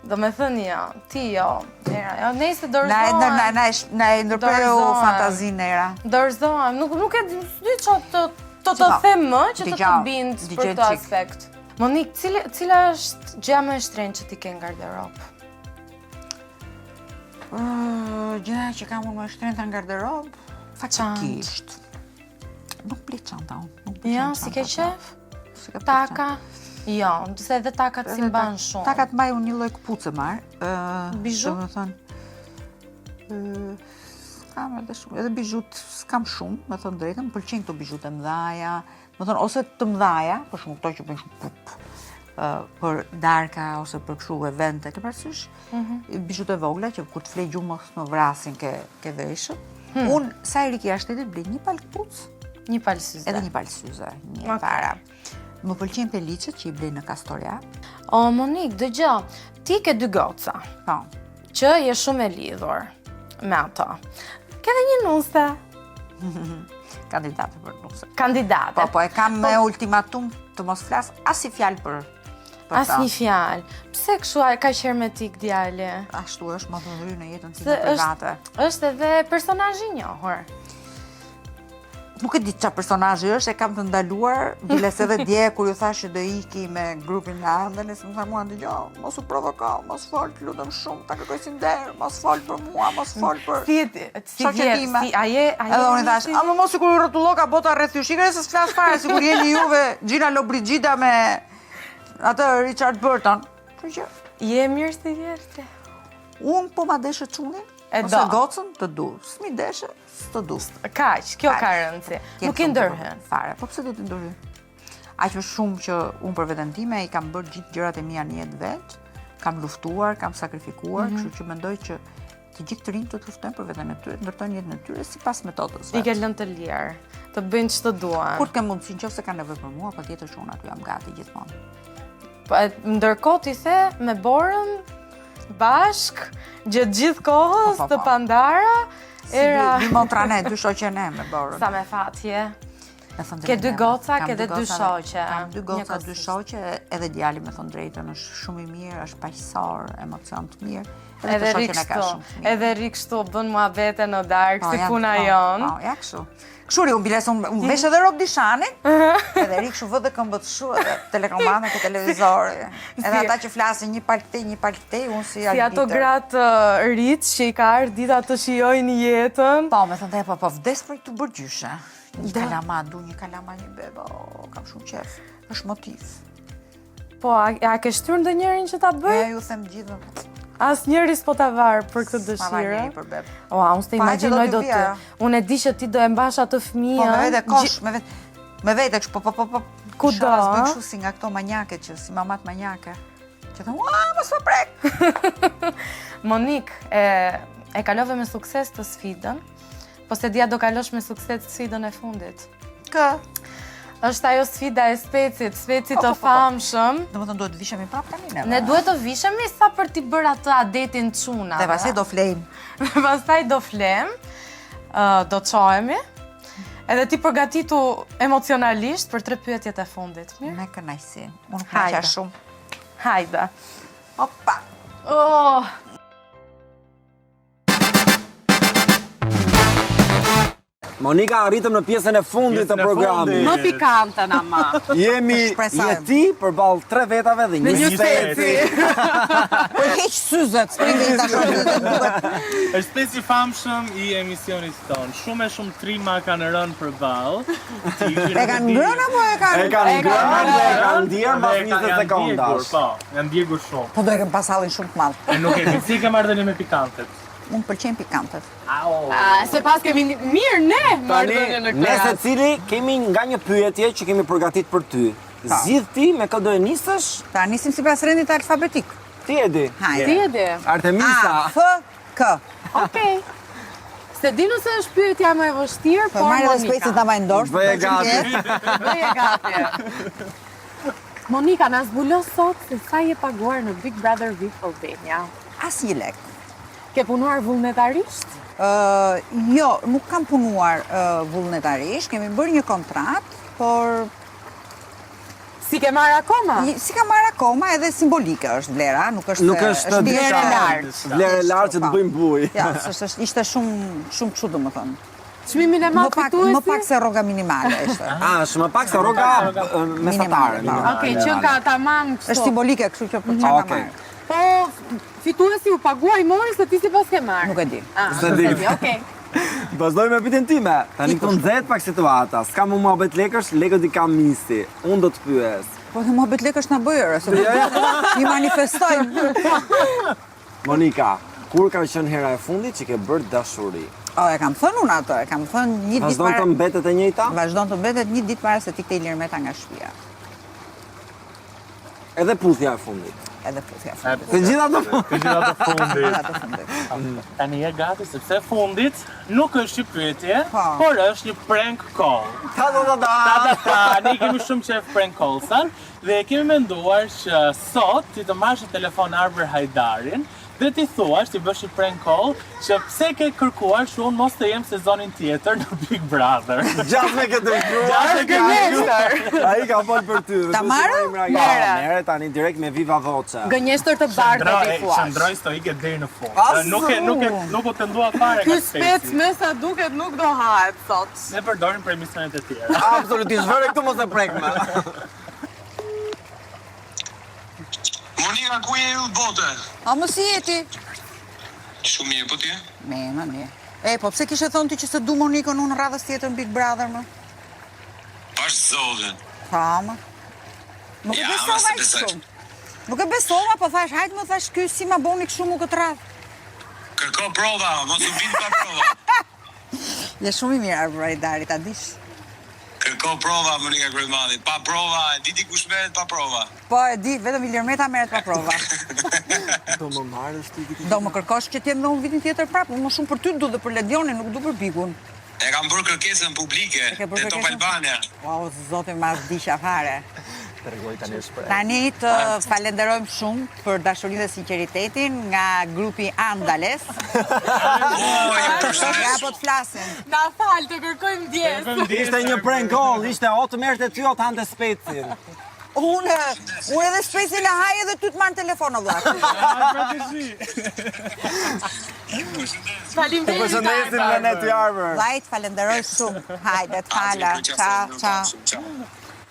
Do me thënë ja, ti jo, Era, jo, nejse dorëzohem. Na e ndërpreu fantazinë Era. Dorëzohem, nuk e di që të them më që të të bindë për këtë aspekt. Monik, cila është gjëja më e shtrenjtë që ti ke në garderobë? Gjëja që kam unë më e shtrenjtë në garderobë, faktikisht. Nuk ble çanta unë. Ja, si ke qef? Taka? Jo, se edhe takat si mban shumë. Takat mbaj unë një lloj këpucë marr. Bizhu? Do të thënë, s'kam edhe shumë, edhe bizhut s'kam shumë, me thënë drejtën, më pëlqejnë këto bizhut e mëdhaja, me thënë ose të mëdhaja, për shumë këto që bëjnë shumë pup, për darka ose për kështu evente, ke parasysh, bizhut e vogla që kur të flej gjumës më vrasin ke veshët. Unë sa i riki jashtetit blej një palë këpucë, një palë syze. edhe një palë syze, një para. Më pëlqejnë pelicet që i blej në Kastoria. O, Monik, dëgjoj, ti ke 2 goca, Po. që je shumë e lidhur me ato. Ke dhe një nuse. Kandidate për nuse. Kandidate. Po, e kam me ultimatum të mos flas as i fjalë për ta. As një fjalë. Pse kështu ka hermetik djali? Ashtu është më të ndry në jetën time private. Është edhe personazh i njohur. nuk e di çfarë personazhi është, e kam të ndaluar, biles edhe dje kur ju thash që do iki me grupin me Andën, e më tha mua dëgjoj, mos u provoka, mos fol, lutem shumë, ta kërkoj si nder, mos fol për mua, mos fol për Edhe unë i thash, ama mos sikur u rrotullo ka bota rreth ju, shikoj se s'flas fare, sikur jeni juve Gina Lollobrigida me atë Richard Burton. Kështu që Je mirë si vjerë. unë po ma deshe çunin, ose gocën të du, s'mi deshe, s'të du. Kaq, kjo ka rëndësi. Nuk i ndërhyn fare. Po pse do t'i ndërhy? Aq më shumë që unë për veten time i kam bërë gjithë gjërat e mia në jetë vet, kam luftuar, kam sakrifikuar, kështu që mendoj që të gjithë të rinjt të luftojnë për veten e tyre, ndërtojnë jetën e tyre sipas metodës vet. I ke lënë të lirë, të bëjnë ç'të duan. Kur të kem mundësi, nëse kanë nevojë për mua, patjetër që unë aty jam gati gjithmonë. Ndërkohë ti the me Borën bashk, gjatë gjithë kohës të Pandara, era... Limon trane, dy shoqen e me Borën. Sa me fatje. Ke dy goca, ke dhe dy shoqe. Kam dy goca, dy shoqe, edhe djali me thonë drejtën, është shumë i mirë, është paqësor, emocion të mirë. Edhe ri kështu, edhe ri kështu, bën muhabete në darkë, si puna jonë. Po, ja kështu. Këshuri, unë biles, unë vesh edhe Rob Dishanin, edhe ri kështu vëdhe këmbët shu, edhe telekomanda ke televizori. Edhe ata që flasin një palë këtej, unë si arbitër. Si ato gratë rritë që i ka ardhur dita të shijojnë jetën. Po, me thënë po vdes për të bërë gjyshe. Një kalama, du një kalama, një beba, kam shumë qef, është motiv. Po, a ke shtyrë ndonjërin që ta bëj? Ju them gjithë. As njëri s'po ta varë për këtë dëshirë. Ma varë për bebë. Ua, unë s'te imagjinoj do të. Unë e di që ti do e mbash atë fëmijën. Po, me vete kosh, me vete kështu, po. Kudo? Sharas bëjnë kështu si nga këto manjake që, si mamat manjake. Që thëmë, ua, mos më prek! Monik, e kalove me sukses të sfidën, po se dia do kalosh me sukses sfidën e fundit. Kë? Është ajo sfida e Specit të famshëm. Do më thënë duhet vishemi prap tani neve. Ne duhet të vishemi sa për t'i bërë atë adetin çuna. Dhe pastaj do flejmë. Pastaj do flem, do çohemi. Edhe ti përgatitu emocionalisht për 3 pyetjet e fundit. Mirë? Me kënaqësi. Unë kënaqa shumë. Hajde. Opa. Oh. Monika, arritëm në pjesën e fundit të programit. Më pikante ama. Jemi ti përballë 3 vetave dhe një speci. Po hiq syzet, springi ta shohë. Është speci famshëm i emisionit ton. Shumë trima kanë rënë përballë. E kanë ngrënë apo e kanë? E kanë ngrënë, e kanë ndjer mbas 20 sekondash. Po, janë ndjekur shumë. Po do e kem pasallin shumë të madh. E nuk e di si ke marrëdhënie me pikantet. Unë pëlqejn pikantet. Se pas kemi mirë ne marrëdhënie në Ne klasë. secili kemi nga një pyetje që kemi përgatitur për ty. Zgjidh ti me kë do e nisësh? Ta nisim sipas rendit alfabetik. Ti e di. Hajde. Ti e di. Artemisa. A, F, K. Okej. Se dinu se është pyetja më e vështirë, Po por marrë dhe Monika. specit ta vaj ndosh. Bëje gati. Bëje gati. Monika, na zbulo sot se sa je paguar në Big Brother VIP Albania. As një lek. Ke punuar vullnetarisht? Jo, nuk kam punuar vullnetarisht, kemi bërë një kontrat, por Si ke marrë akoma? si kam marrë akoma edhe simbolike është vlera, nuk është vlerë e lartë. Vlerë e lartë që të bëjmë buj. Ja, ishte shumë kështu domethënë. Çmimin e madh fituesi? Më pak se rroga minimale ishte. Shumë pak se rroga mesatare. Okej, që ka tamam kështu. Është simbolike, kështu që për çfarë Okej. marr. Po, fituesi u pagua i mori se ti si pas ke marrë? Nuk e di. Se di. Okej. Vazhdoj me pyetjen time. Tani këtu nxehet pak situata. S'kam më muhabet lekësh, lekët i kam misi. Unë do të pyes. Po të muhabet lekësh na bëjë, se i manifestojmë. Monika, kur ka qenë hera e fundit që ke bërë dashuri? E kam thënë unë atë, e kam thënë një ditë Vazhdon të mbetet e njëjta? Vazhdon të mbetet një ditë para se ti kthej Lirmeta nga shtëpia. Edhe puthja e fundit. Edhe puthja e fundit. Të gjitha të fundit. Të gjitha të fundit. Edhe të fundit. Tani je gati sepse fundit nuk është një pyetje, Po. por është një prank call. Ne kemi shumë qef prank call-san dhe kemi menduar që sot ti të marrësh në telefon Arber Hajdarin Dhe ti thuash, ti bësh një prank call, që pse ke kërkuar që unë mos të jem sezonin tjetër në Big Brother. Gjatë me këtë dërgjuar. Ai ka folë për ty. Ta marrë? Merë tani direkt me viva voce. Gënjeshtër të bardhë ti thua. Qëndroj stoike deri në fund. Nuk u tëndua fare Ky nga spec speci. me sa duket nuk do hahet sot. Ne përdorim për emisionet e tjera. Absolutisht, vëre këtu mos e prekme. Monika, ku je ju bote? A mos jeti? Shumë mirë, po ti? Me. Po pse kishe thonë ti që se du Monikën unë radhës tjetër në Big Brother, më? Pash zotin. Më. Nuk e Ja, besova ama se i besoj. shumë. Nuk e besova, po thash, hajtë më thash, ky si ma boni kështu mu këtë radhë. Kërko prova, mos u bin pa prova. Je shumë i mirë arbëridarit, a dish? Kërko prova, Monika Kryemati. Pa prova, e di ti kush merret pa prova. Po e di, vetëm Ilir merret pa prova. Do më marrësh ti këtë. Do më kërkosh që t'jem dhe unë vitin tjetër prapë, unë më shumë për ty du dhe për Ledionin, nuk du për Bigun. E kam bërë kërkesën publike, ke bërë te Top kërkesën? Albania. Wow, zotin mas disha fare. Tregoj tani shpreh. Tani të falenderojmë shumë për dashurinë dhe sinqeritetin nga grupi Andales. Ja po të flasim. Na fal, të kërkojmë ndjes. Ishte një prank call, ishte o të merrte ty o të hante specin. Unë edhe shpesin e haj edhe ty të marrë telefon o vlak. Të përshëndesim me ne të Arbër. Vajt, falenderoj shumë. Hajde, të fala. Ciao.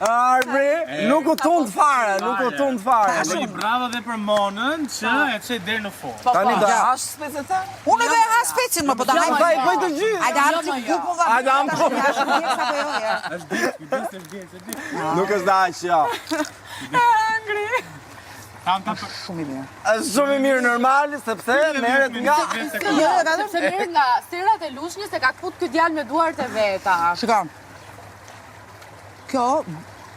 Arbri, nuk u tund fare, Bëni bravo dhe për Monën që e çej deri në fund. Tani do hash specin ta? Unë do e ha specin më, po të hajmë. Vaj, bëj të gjithë. Hajde, hapë që kup më Hajde, hapë kup. Nuk është da që jo. Shumë i mirë. Është shumë i mirë normal, sepse merret nga... Sepse merret nga serat e lushnjës se ka kput ky djalë me duart e veta. Shikon, kjo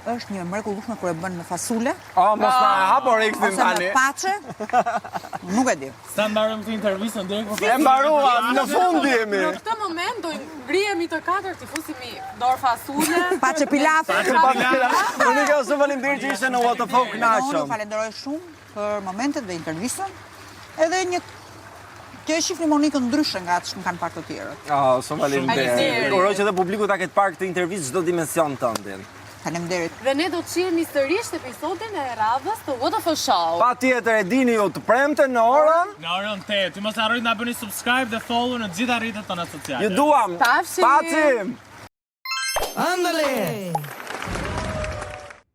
është një mrekullueshme kur e bën me fasule Mos na hapo Rexin ose me tani. paçe. Nuk e di. Sa mbarojmë këtë intervistën deri kur E mbarua, në fund jemi. Në këtë moment do ngrihemi të katërt, i fusimi dorë fasule. Paçe pilafe. Monika, shumë faleminderit që ishte në What the Fuck Unë Nashëm. falenderoj shumë për momentet dhe intervistën. Edhe një që e shifni Monikën ndryshe nga atë që më kanë parë të tjerët. Shumë faleminderit. Uroj që edhe publiku ta ketë parë këtë intervistë çdo dimension tëndin. Faleminderit. Dhe ne do të shihemi sërish episodin e radhës të What the Fuck Show. Patjetër e dini ju të premte në orën. Në orën 8. Ti mos harroni ta bëni subscribe dhe follow në të gjitha rrjetet tona sociale. Ju duam. Pafshim. Pacim. Ándale.